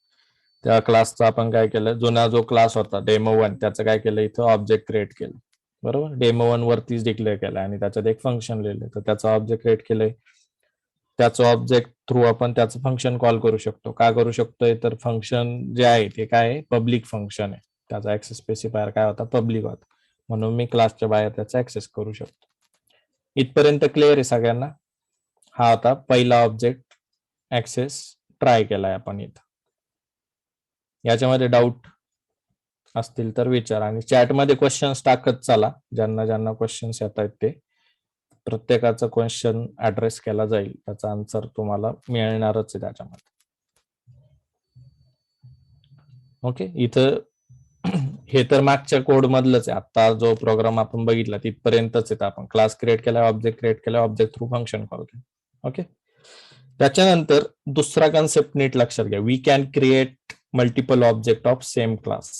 S1: त्या क्लासचा आपण काय केलं, जुना जो क्लास होता डेमो1 त्याचं काय केलं, इथं ऑब्जेक्ट क्रिएट केलं. बरोबर, डेमो1 वरतीच डिक्लेअर केलं आणि त्याच्यात एक फंक्शन लिहिलं. तर त्याचं ऑब्जेक्ट क्रिएट केलंय. त्याचं ऑब्जेक्ट थ्रू आपण त्याचं फंक्शन कॉल करू शकतो. काय करू शकतोय, तर फंक्शन जे आहे ते काय आहे, पब्लिक फंक्शन आहे. त्याचा ऍक्सेस स्पेसिफायर काय होता, पब्लिक होता. म्हणून मी क्लासच्या बाहेर त्याचा ऍक्सेस करू शकतो. इथपर्यंत क्लिअर आहे सगळ्यांना? हा होता पहिला ऑब्जेक्ट ऍक्सेस ट्राय केलाय आपण इथं. याच्यामध्ये डाऊट असतील तर विचार, आणि चॅटमध्ये क्वेश्चन्स टाकत चला. ज्यांना ज्यांना क्वेश्चन्स येत आहेत ते प्रत्येकाचा क्वेश्चन ऍड्रेस केला जाईल, त्याचा आन्सर तुम्हाला मिळणारच आहे त्याच्यामध्ये. ओके, इथं हे तर मागच्या कोड मधलंच आहे. आता जो प्रोग्राम आपण बघितला तिथपर्यंतच आहे. आपण क्लास क्रिएट केला, ऑब्जेक्ट क्रिएट केला, ऑब्जेक्ट थ्रू फंक्शन कॉल केलं. ओके, त्याच्यानंतर दुसरा कन्सेप्ट नीट लक्षात घ्या. We can create multiple object of same class.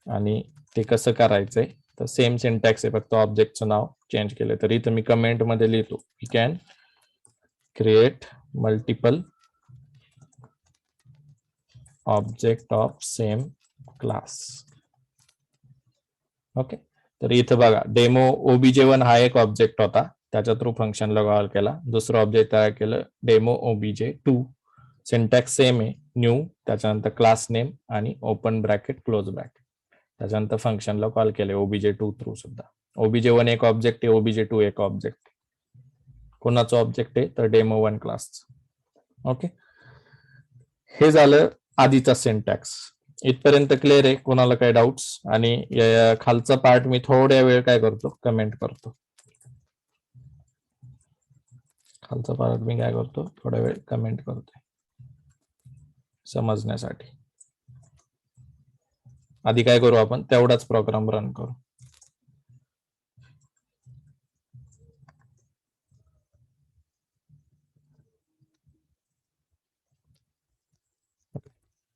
S1: आणि ते कसं करायचंय, तर सेम सिंटॅक्स आहे, फक्त ऑब्जेक्टचं नाव चेंज केलं. तर इथं मी कमेंट मध्ये लिहितो, we can create multiple object of same class. Okay, तर इथं बघा, डेमो OBJ1 हा एक ऑब्जेक्ट होता, त्याच्या थ्रू फंक्शनला कॉल केला. दुसरं ऑब्जेक्ट तयार केलं डेमो OBJ2. सिंटॅक्स सेम आहे, न्यू, त्याच्यानंतर क्लास नेम आणि ओपन ब्रॅकेट क्लोज ब्रॅकेट. त्याच्यानंतर फंक्शनला कॉल केले OBJ2 थ्रू सुद्धा. OBJ1 एक ऑब्जेक्ट आहे, OBJ2 एक ऑब्जेक्ट. कोणाचं ऑब्जेक्ट आहे, तर डेमो1 क्लासचं. ओके, हे झालं आधीचा सिंटॅक्स. इथपर्यंत क्लिअर आहे? कोणाला काही डाऊट्स? आणि खालचा पार्ट मी थोड्या वेळ काय करतो, कमेंट करतो. खालचा पार्ट मी काय करतो, थोड्या वेळ कमेंट करतोय समजण्यासाठी. आधी काय करू आपण, तेवढाच प्रोग्राम रन करू.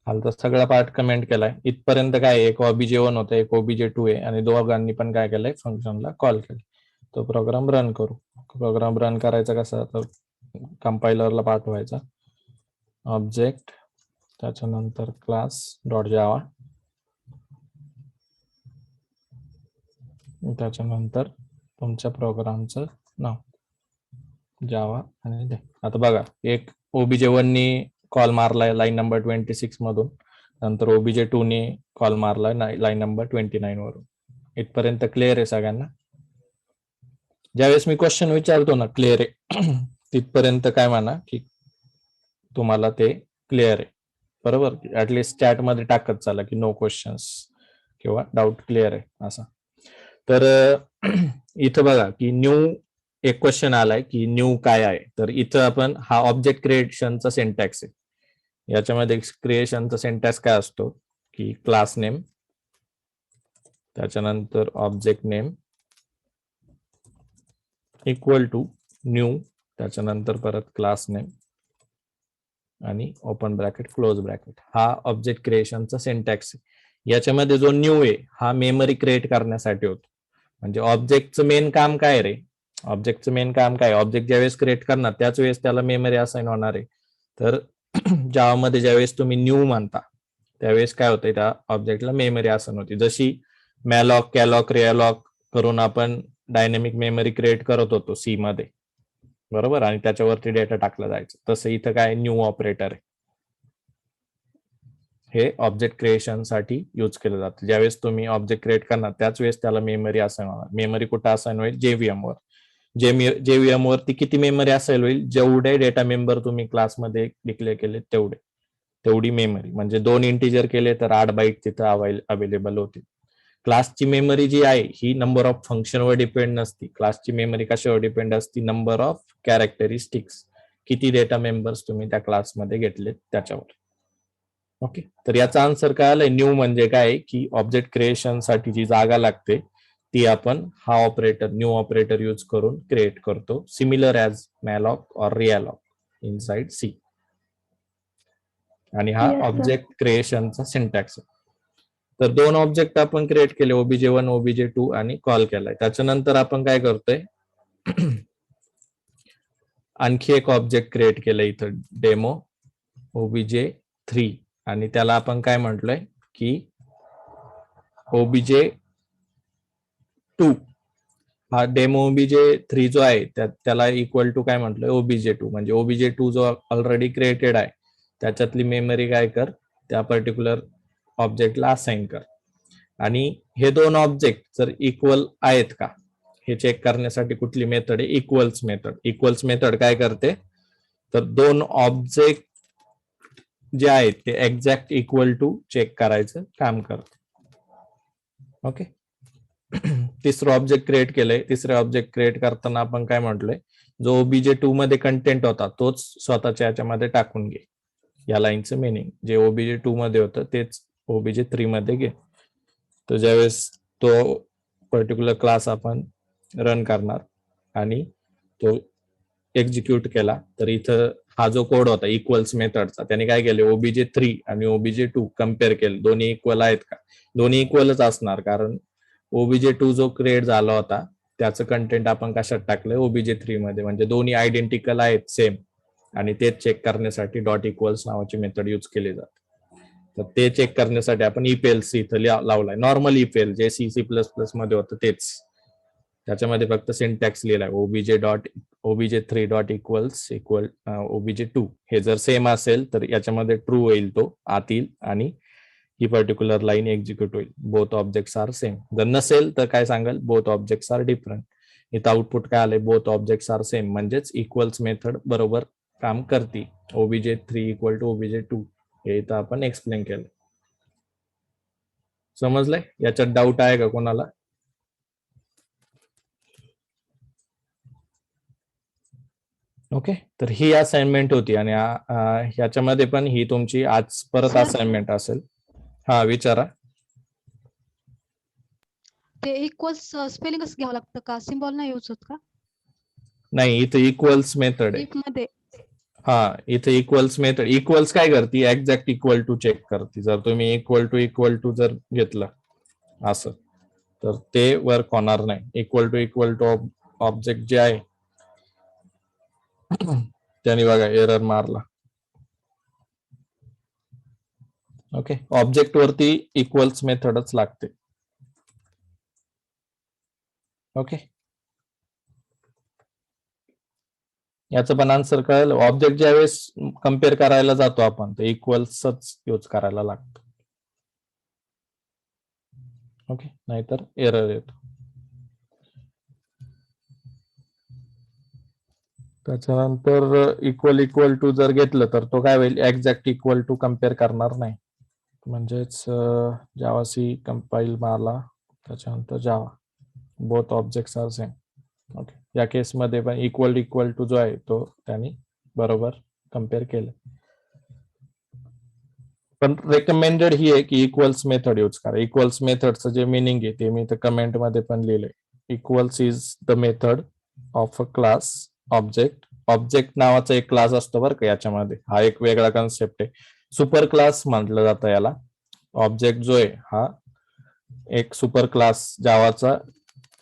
S1: खालचा सगळा पार्ट कमेंट केलाय. इथपर्यंत काय, एक OBJ1 होतं, एक OBJ2 आहे, आणि दोघांनी पण काय केलंय, फंक्शनला कॉल केलं. तो प्रोग्राम रन करू. प्रोग्राम रन करायचा कसा, तर कंपायलरला पाठवायचा ऑब्जेक्ट, त्याच्यानंतर क्लास डॉट जावा, त्याच्यानंतर तुमच्या प्रोग्रामचं नाव जावा आणि दे. आता बघा, एक OBJ1 नी कॉल मारलाय लाईन नंबर 26 मधून, नंतर OBJ2 नी कॉल मारलाय लाईन नंबर 29 वरून. इथपर्यंत क्लिअर आहे सगळ्यांना? ज्यावेळेस मी क्वेश्चन विचारतो ना क्लिअर आहे, तिथपर्यंत काय म्हणा की तुम्हाला ते क्लिअर आहे. बरोबर, ऍटलिस्ट चॅट मध्ये टाकत चाला की नो क्वेश्चन्स किंवा डाऊट क्लिअर आहे असं. तर इथं बघा की न्यू एक क्वेश्चन आलाय की न्यू काय आहे. तर इथं आपण हा ऑब्जेक्ट क्रिएशनचा सिंटॅक्स आहे. याच्यामध्ये क्रिएशनचा सिंटॅक्स काय असतो की क्लास नेम, त्याच्यानंतर object name equal to new, त्याच्यानंतर परत क्लास नेम आणि ओपन ब्रॅकेट क्लोज ब्रॅकेट. हा ऑब्जेक्ट क्रिएशनचा सिंटॅक्स आहे. याच्यामध्ये जो न्यू आहे हा मेमरी क्रिएट करण्यासाठी होतो. म्हणजे ऑब्जेक्टचं मेन काम काय रे, ऑब्जेक्टचं मेन काम काय, ऑब्जेक्ट ज्यावेळेस क्रिएट करणार त्याच वेळेस त्याला मेमरी असाइन होणार आहे. तर जावामध्ये ज्यावेळेस तुम्ही न्यू म्हणता त्यावेळेस काय होतंय, त्या ऑब्जेक्टला मेमरी असाइन होती. जशी मॅलॉक, कॅलॉक, रिअलॉक करून आपण डायनेमिक मेमरी क्रिएट करत होतो सी मध्ये, बरोबर, आणि त्याच्यावरती डेटा टाकला जायचा, तसं इथं काय न्यू ऑपरेटर आहे. हे ऑब्जेक्ट क्रिएशन साठी यूज केलं जातं. ज्यावेळेस तुम्ही ऑब्जेक्ट क्रिएट करणार त्याच वेळेस त्याला मेमरी असाइन होणार. मेमरी कुठं असाइन होईल? JVM वर. JVM वरती किती मेमरी असाइन होईल? जेवढे डेटा मेंबर तुम्ही क्लासमध्ये डिक्लेअर केले तेवढी मेमरी. म्हणजे 2 इंटिजर केले तर 8 बाईट तिथं अवेलेबल होतील. क्लासची मेमरी जी आहे ही नंबर ऑफ फंक्शनवर डिपेंड नसती. क्लासची मेमरी कशावर डिपेंड असती? Number of characteristics. किती डेटा मेंबर्स तुम्ही त्या क्लासमध्ये घेतले त्याच्यावर. ओके, तर याचा आन्सर काय आलाय? न्यू म्हणजे काय की ऑब्जेक्ट क्रिएशन साठी जी जागा लागते ती आपण हा ऑपरेटर न्यू ऑपरेटर यूज करून क्रिएट करतो. Similar as malloc or realloc inside C. आणि हा
S2: Yes, sir.
S1: ऑब्जेक्ट क्रिएशनचा सिंटॅक्स. तर 2 ऑब्जेक्ट आपण क्रिएट केले, OBJ1 OBJ2 आणि कॉल केलाय. त्याच्यानंतर आपण काय करतोय? आणखी एक ऑब्जेक्ट क्रिएट केलंय इथं डेमो OBJ3 आणि त्याला आपण काय म्हटलंय की OBJ2. हा डेमो OBJ3 जो आहे त्याला इक्वल टू काय म्हटलंय? OBJ2. म्हणजे OBJ2 जो ऑलरेडी क्रिएटेड आहे त्याच्यातली मेमरी काय कर? त्या पर्टिक्युलर ऑब्जेक्टला असाइन कर. आणि हे 2 ऑब्जेक्ट जर इक्वल आहेत का हे चेक करण्यासाठी कुठली मेथड आहे? Equals method. इक्वल्स मेथड काय करते? तर 2 ऑब्जेक्ट जे आहेत ते एक्झॅक्ट इक्वल टू चेक करायचं काम करते. ओके. तिसरं ऑब्जेक्ट क्रिएट केलंय. तिसरे ऑब्जेक्ट क्रिएट करताना आपण काय म्हटलंय? जो OBJ2 मध्ये कंटेंट होता तोच स्वतःच्या याच्यामध्ये टाकून घे. या लाईनचं मिनिंग जे OBJ2 मध्ये होतं तेच OBJ3 मध्ये घे. तर ज्यावेळेस तो पर्टिक्युलर क्लास आपण रन करणार आणि तो एक्झिक्यूट केला तर इथं हा जो कोड होता इक्वल्स मेथडचा त्याने काय केले? OBJ3 आणि OBJ2 कम्पेअर केले. दोन्ही इक्वल आहेत का? दोन्ही इक्वलच असणार कारण OBJ2 जो क्रिएट झाला होता त्याचं कंटेंट आपण कशात टाकलंय? OBJ3 मध्ये. म्हणजे दोन्ही आयडेंटिकल आहेत सेम. आणि तेच चेक करण्यासाठी डॉट इक्वल्स नावाची मेथड यूज केली जाते. तर ते चेक करण्यासाठी आपण इफ एल्स इथं लावलाय. नॉर्मल इफ एल जे C++ मध्ये होतं तेच. त्याच्यामध्ये फक्त सिंटॅक्स लिहिलाय OBJ3 dot equals equal OBJ2. हे जर सेम असेल तर याच्यामध्ये ट्रू होईल तो आत येईल आणि ही पर्टिक्युलर लाईन एक्झिक्यूट होईल. Both objects are same. जर नसेल तर काय सांगाल? Both objects are different. इथं आउटपुट काय आलंय? Both objects are same. म्हणजेच इक्वल्स मेथड बरोबर काम करते. OBJ3 इक्वल टू OBJ2 हे इथं आपण एक्सप्लेन केलं. समजलंय? याच्यात डाऊट आहे का कोणाला? ओके, तर ही असाइनमेंट होती आणि ह्याच्यामध्ये पण ही तुमची आज परत
S3: Sir.
S1: असाइनमेंट असेल. हा, विचारा.
S3: ते इक्वल्स स्पेलिंगच घ्यावं लागतं का? सिम्बॉल नाही यूज होत का?
S1: नाही, इथं इक्वल्स मेथड आहे.
S3: इफ मध्ये
S1: हा, इथे इक्वल्स मेथड. इक्वल्स काय करते? एक्झॅक्ट इक्वल टू चेक करते. जर तुम्ही इक्वल टू जर घेतलं असं तर ते वर्क होणार नाही. इक्वल टू ऑब्जेक्ट जे आहे त्याने बघा एरर मारला. ओके, ऑब्जेक्ट वरती इक्वल्स मेथडच लागते. ओके, याचं पण आन्सर कळलं. ऑब्जेक्ट ज्यावेळेस कम्पेअर करायला जातो आपण तर इक्वल्सच यूज करायला लागतो. ओके, नाहीतर एरर येतो. त्याच्यानंतर इक्वल टू जर घेतलं तर तो काय होईल? एक्झॅक्ट इक्वल टू कम्पेअर करणार नाही. म्हणजेच जावा सी कंपाईल मारला त्याच्यानंतर Java both objects are same. Okay, या केसमध्ये पण इक्वल टू जो आहे तो त्यांनी बरोबर कम्पेअर केलं. पण रेकमेंडेड ही आहे की इक्वल्स मेथड यूज करा. इक्वल्स मेथडचं जे मिनिंग आहे ते मी तर कमेंट मध्ये पण लिहिलंय. Equals is the method of a class object. Object नावाचा एक क्लास असतो बरं का याच्यामध्ये. हा एक वेगळा कन्सेप्ट आहे. सुपर क्लास म्हटलं जातं याला. ऑब्जेक्ट जो आहे हा एक सुपर क्लास जावाचा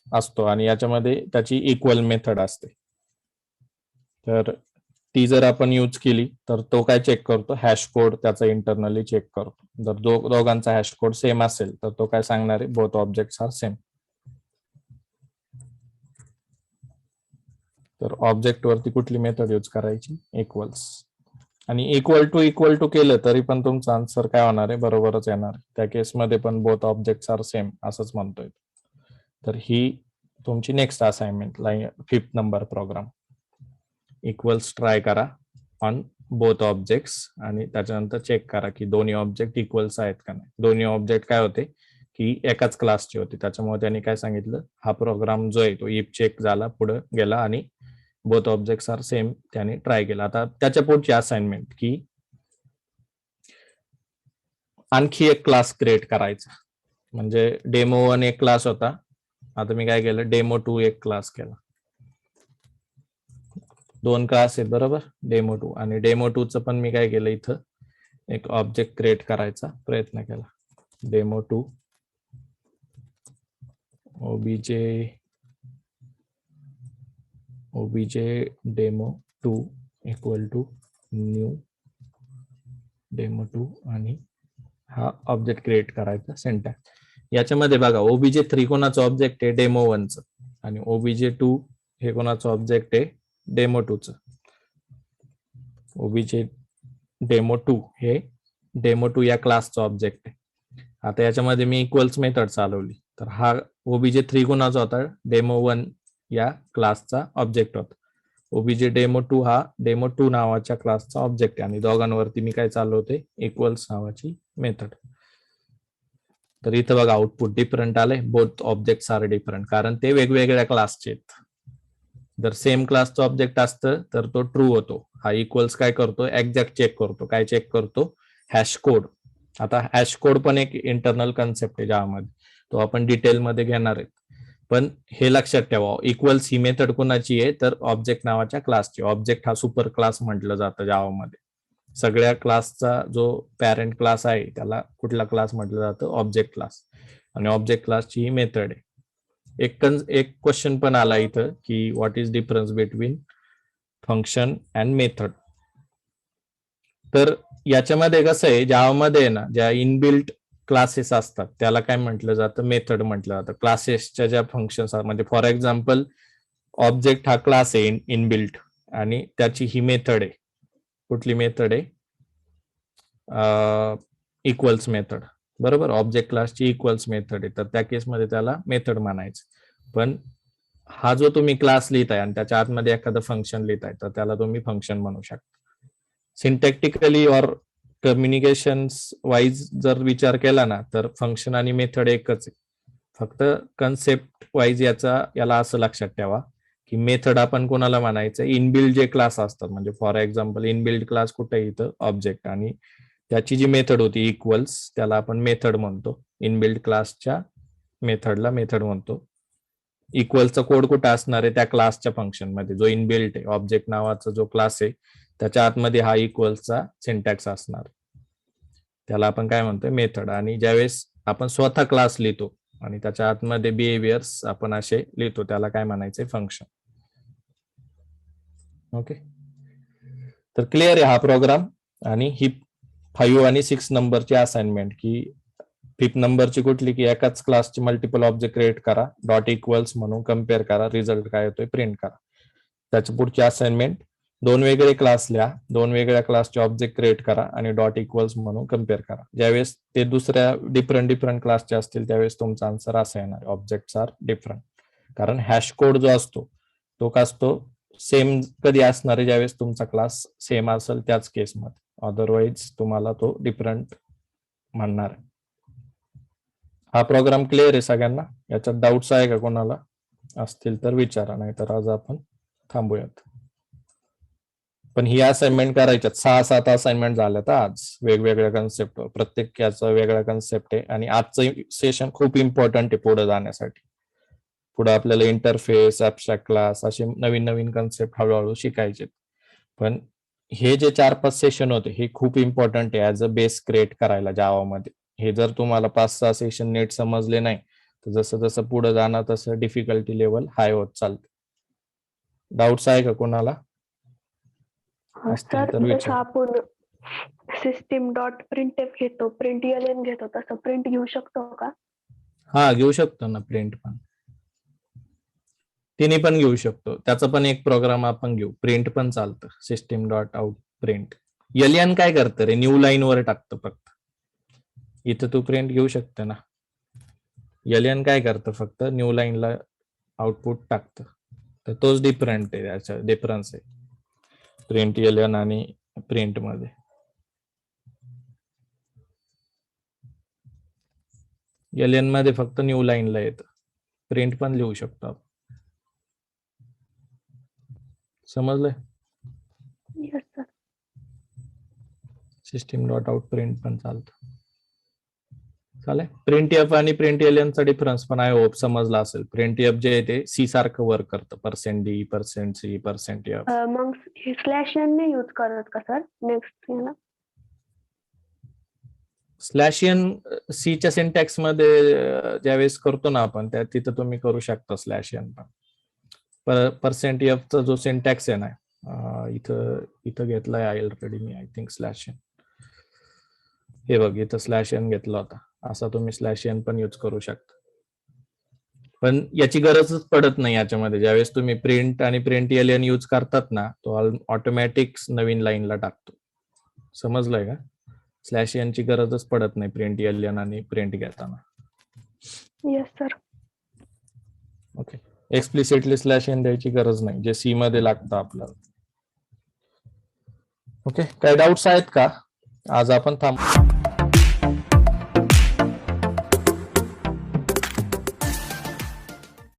S1: असतो आणि याच्यामध्ये त्याची इक्वल मेथड असते. तर ती जर आपण यूज केली तर तो काय चेक करतो? हॅश कोड त्याचा इंटरनली चेक करतो. जर दोघांचा हॅश कोड सेम असेल तर तो काय सांगणार आहे? Both objects are same. तर ऑब्जेक्ट वरती कुठली मेथड यूज करायची? इक्वल्स. आणि इक्वल टू केलं तरी पण तुमचा आन्सर काय होणार आहे, बरोबरच येणार आहे. त्या केसमध्ये पण बोथ ऑब्जेक्ट्स आर सेम असंच म्हणतोय. तर ही तुमची next assignment 5th number program. Equals try करा ऑन बोथ ऑब्जेक्ट्स आणि त्याच्यानंतर चेक करा की दोन्ही ऑब्जेक्ट इक्वल्स आहेत का नाही. दोन्ही ऑब्जेक्ट काय होते की एकाच क्लासचे होते, त्याच्यामुळे त्यांनी काय सांगितलं, हा प्रोग्राम जो आहे तो इफ चेक झाला, पुढे गेला आणि बोथ ऑब्जेक्ट्स आर सेम त्याने ट्राय केला. आता त्याच्या पुढची असाइनमेंट की आणखी एक क्लास क्रिएट करायचा. म्हणजे डेमो 1 एक क्लास होता, आता मी काय केलं, डेमो 2 एक क्लास केला. 2 क्लास आहेत बरोबर, डेमो 2 आणि डेमो 2 पण मी काय केलं, इथं एक ऑब्जेक्ट क्रिएट करायचा प्रयत्न केला. Demo 2 obj demo 2 equal to new demo 2 आणि हा ऑब्जेक्ट क्रिएट करायचा सिंटॅक्स. याच्यामध्ये बघा, obj3 कोणाचं ऑब्जेक्ट आहे, डेमो 1चं, आणि obj2 हे कोणाचं ऑब्जेक्ट आहे, डेमो 2चं. obj डेमो 2 हे डेमो 2 या क्लासचं ऑब्जेक्ट आहे. आता याच्यामध्ये मी इक्वल्स मेथड चालवली, तर हा obj3 कोणाचा होता, डेमो 1 या क्लासचा ऑब्जेक्ट होता. obj डेमो 2 हा डेमो 2 नावाच्या क्लासचा ऑब्जेक्ट आहे आणि दोघांवरती मी काय चालवते, इक्वल्स नावाची मेथड. तर इथं बघा आउटपुट डिफरंट आले, बोथ ऑब्जेक्ट्स आर डिफरंट, कारण ते वेगवेगळ्या क्लासचे आहेत. जर सेम क्लासचं ऑब्जेक्ट असतं तर तो ट्रू होतो. हा इक्वल्स काय करतो, एक्झॅक्ट चेक करतो. काय चेक करतो, हॅश कोड. आता हॅश कोड पण एक इंटरनल कन्सेप्ट आहे जावामध्ये, तो आपण डिटेलमध्ये घेणार आहे. पण हे लक्षात ठेवा, इक्वल्स ही मेथड कोणाची आहे, तर ऑब्जेक्ट नावाच्या क्लासची. ऑब्जेक्ट हा सुपर क्लास म्हटलं जातं जावामध्ये. सगळ्या क्लासचा जो पॅरेंट क्लास आहे त्याला कुठला क्लास म्हटलं जातं, ऑब्जेक्ट क्लास. आणि ऑब्जेक्ट क्लासची ही मेथड आहे. एक क्वेश्चन पण आला इथं की what is difference between function and method. तर याच्यामध्ये कसं आहे, जावामध्ये ना ज्या इनबिल्ट क्लासेस असतात त्याला काय म्हटलं जातं, मेथड म्हटलं जातं. क्लासेसच्या ज्या फंक्शन्स म्हणजे फॉर एक्झाम्पल ऑब्जेक्ट हा क्लास आहे इनबिल्ट आणि त्याची ही मेथड आहे. कुठली मेथड आहे, इक्वल्स मेथड, बरोबर. ऑब्जेक्ट क्लासची इक्वल्स मेथड आहे, तर त्या केसमध्ये त्याला मेथड म्हणायचं. पण हा जो तुम्ही क्लास लिहिताय आणि त्याच्या आतमध्ये एखादं फंक्शन लिहिताय तर त्याला तुम्ही फंक्शन म्हणू शकता. सिंटॅक्टिकली ऑर कम्युनिकेशन वाईज जर विचार केला ना तर फंक्शन आणि मेथड एकच आहे. फक्त कन्सेप्ट वाईज याला असं लक्षात ठेवा की मेथड आपण कोणाला म्हणायचं, इनबिल्ड जे क्लास असतात. म्हणजे फॉर एक्झाम्पल इनबिल्ड क्लास कुठे आहे, इथं ऑब्जेक्ट, आणि त्याची जी मेथड होती इक्वल्स, त्याला आपण मेथड म्हणतो. इनबिल्ड क्लासच्या मेथडला मेथड म्हणतो. इक्वलचा कोड कुठे असणार आहे, त्या क्लासच्या फंक्शन मध्ये, जो इनबिल्ट आहे. ऑब्जेक्ट नावाचा जो क्लास आहे त्याच्या आतमध्ये हा इक्वल्सचा सिंटॅक्स असणार, त्याला आपण काय म्हणतोय, मेथड. आणि ज्यावेळेस आपण स्वतः क्लास लिहितो आणि त्याच्या आतमध्ये बिहेवियर्स आपण असे लिहितो, त्याला काय म्हणायचे, फंक्शन. ओके, तर क्लिअर आहे हा प्रोग्राम. आणि ही 5 आणि 6 नंबरची असाइनमेंट की 5th नंबरची कुठली की एकाच क्लासची मल्टिपल ऑब्जेक्ट क्रिएट करा, डॉट इक्वल्स म्हणून कम्पेअर करा, रिझल्ट काय येतोय प्रिंट करा. त्याच्या पुढची असाइनमेंट 2 वेगळे क्लास लिहा, 2 वेगळ्या क्लासचे ऑब्जेक्ट क्रिएट करा आणि डॉट इक्वल्स म्हणून कम्पेअर करा. ज्यावेळेस ते दुसऱ्या डिफरंट क्लासचे असतील त्यावेळेस तुमचा आन्सर असा येणार, ऑब्जेक्ट्स आर डिफरंट. कारण हॅश कोड जो असतो तो का असतो, सेम कधी असणार आहे, ज्यावेळेस तुमचा क्लास सेम असेल त्याच केसमध्ये. अदरवाईज तुम्हाला तो डिफरंट म्हणणार आहे. हा प्रोग्राम क्लिअर आहे सगळ्यांना? याच्यात डाऊट्स आहे का कोणाला? असतील तर विचारा, नाहीतर आज आपण थांबूयात. पण ही असाइनमेंट करायच्यात, 6-7 असाइनमेंट झाल्यात आज वेगवेगळ्या कन्सेप्ट, प्रत्येक याचा वेगळा कन्सेप्ट आहे. आणि आजचं सेशन खूप इम्पॉर्टंट आहे पुढे जाण्यासाठी. पुढे आपल्याला इंटरफेस, ऍब्स्ट्रॅक्ट क्लास असे नवीन कन्सेप्ट हळूहळू शिकायचे. पण हे जे 4-5 सेशन होते हे खूप इम्पॉर्टंट आहे ऍज अ बेस क्रिएट करायला जावामध्ये. हे जर तुम्हाला 5-6 सेशन नीट समजले नाही तर जसं जसं पुढे जाणार तसं डिफिकल्टी लेवल हाय होत चालते. डाऊट्स आहे का कोणाला? असतील
S2: सर,
S1: तर
S2: जसं
S1: विचार.
S2: आपण सिस्टीम डॉट प्रिंटएफ घेतो, प्रिंट एलएन घेतो, तसं प्रिंट घेऊ शकतो का?
S1: हा, घेऊ शकतो ना प्रिंट पण. तिन्ही पण घेऊ शकतो. त्याचा पण एक प्रोग्राम आपण घेऊ, प्रिंट पण चालतं, system dot out print. Alien काय करतं रे, न्यू लाईन वर टाकतं फक्त. इथं तू प्रिंट घेऊ शकते ना. एलियन काय करतं, फक्त न्यू लाईनला आउटपुट टाकतं. तर तोच डिफरंट आहे, त्याचा डिफरन्स आहे प्रिंट एलियन आणि प्रिंट मध्ये. एलियन मध्ये फक्त न्यू लाईनला येतं, प्रिंट पण लिहू शकतो आपण. समजलंय?
S2: Yes sir.
S1: System dot out print पण चालतं. चालेल. प्रिंट एफ आणि प्रिंट एलियनचा डिफरन्स पण आहे, होप समजला असेल. प्रिंट एफ जे आहे ते सी सारखं वर्क करतं, %d, %c, %f.
S2: मग स्लॅश एन नाही यूज करत का सर नेक्स्ट याला?
S1: स्लॅश एन सीच्या सिंटॅक्स मध्ये ज्यावेळेस करतो ना आपण, त्या तिथं तुम्ही करू शकता स्लॅश एन पण. %f चा जो सिंटॅक्स आहे ना, इथं घेतलाय ऑलरेडी मी, आय थिंक स्लॅश एन. हे बघ, इथं स्लॅश एन घेतला होता. असा तुम्ही स्लॅश एन पण यूज करू शकता, पण याची गरजच पडत नाही याच्यामध्ये. ज्यावेळेस तुम्ही प्रिंट आणि प्रिंट एलियन यूज करतात ना, तो ऑटोमॅटिक नवीन लाईनला टाकतो. समजलंय का? स्लॅश एन ची गरजच पडत नाही प्रिंट एलियन आणि प्रिंट घेताना.
S2: Yes sir.
S1: Okay. Explicitly slash N द्यायची गरज नाही, जे सी मध्ये लागतं आपल्याला. ओके. काय डाऊट्स आहेत का? आज आपण थांबू.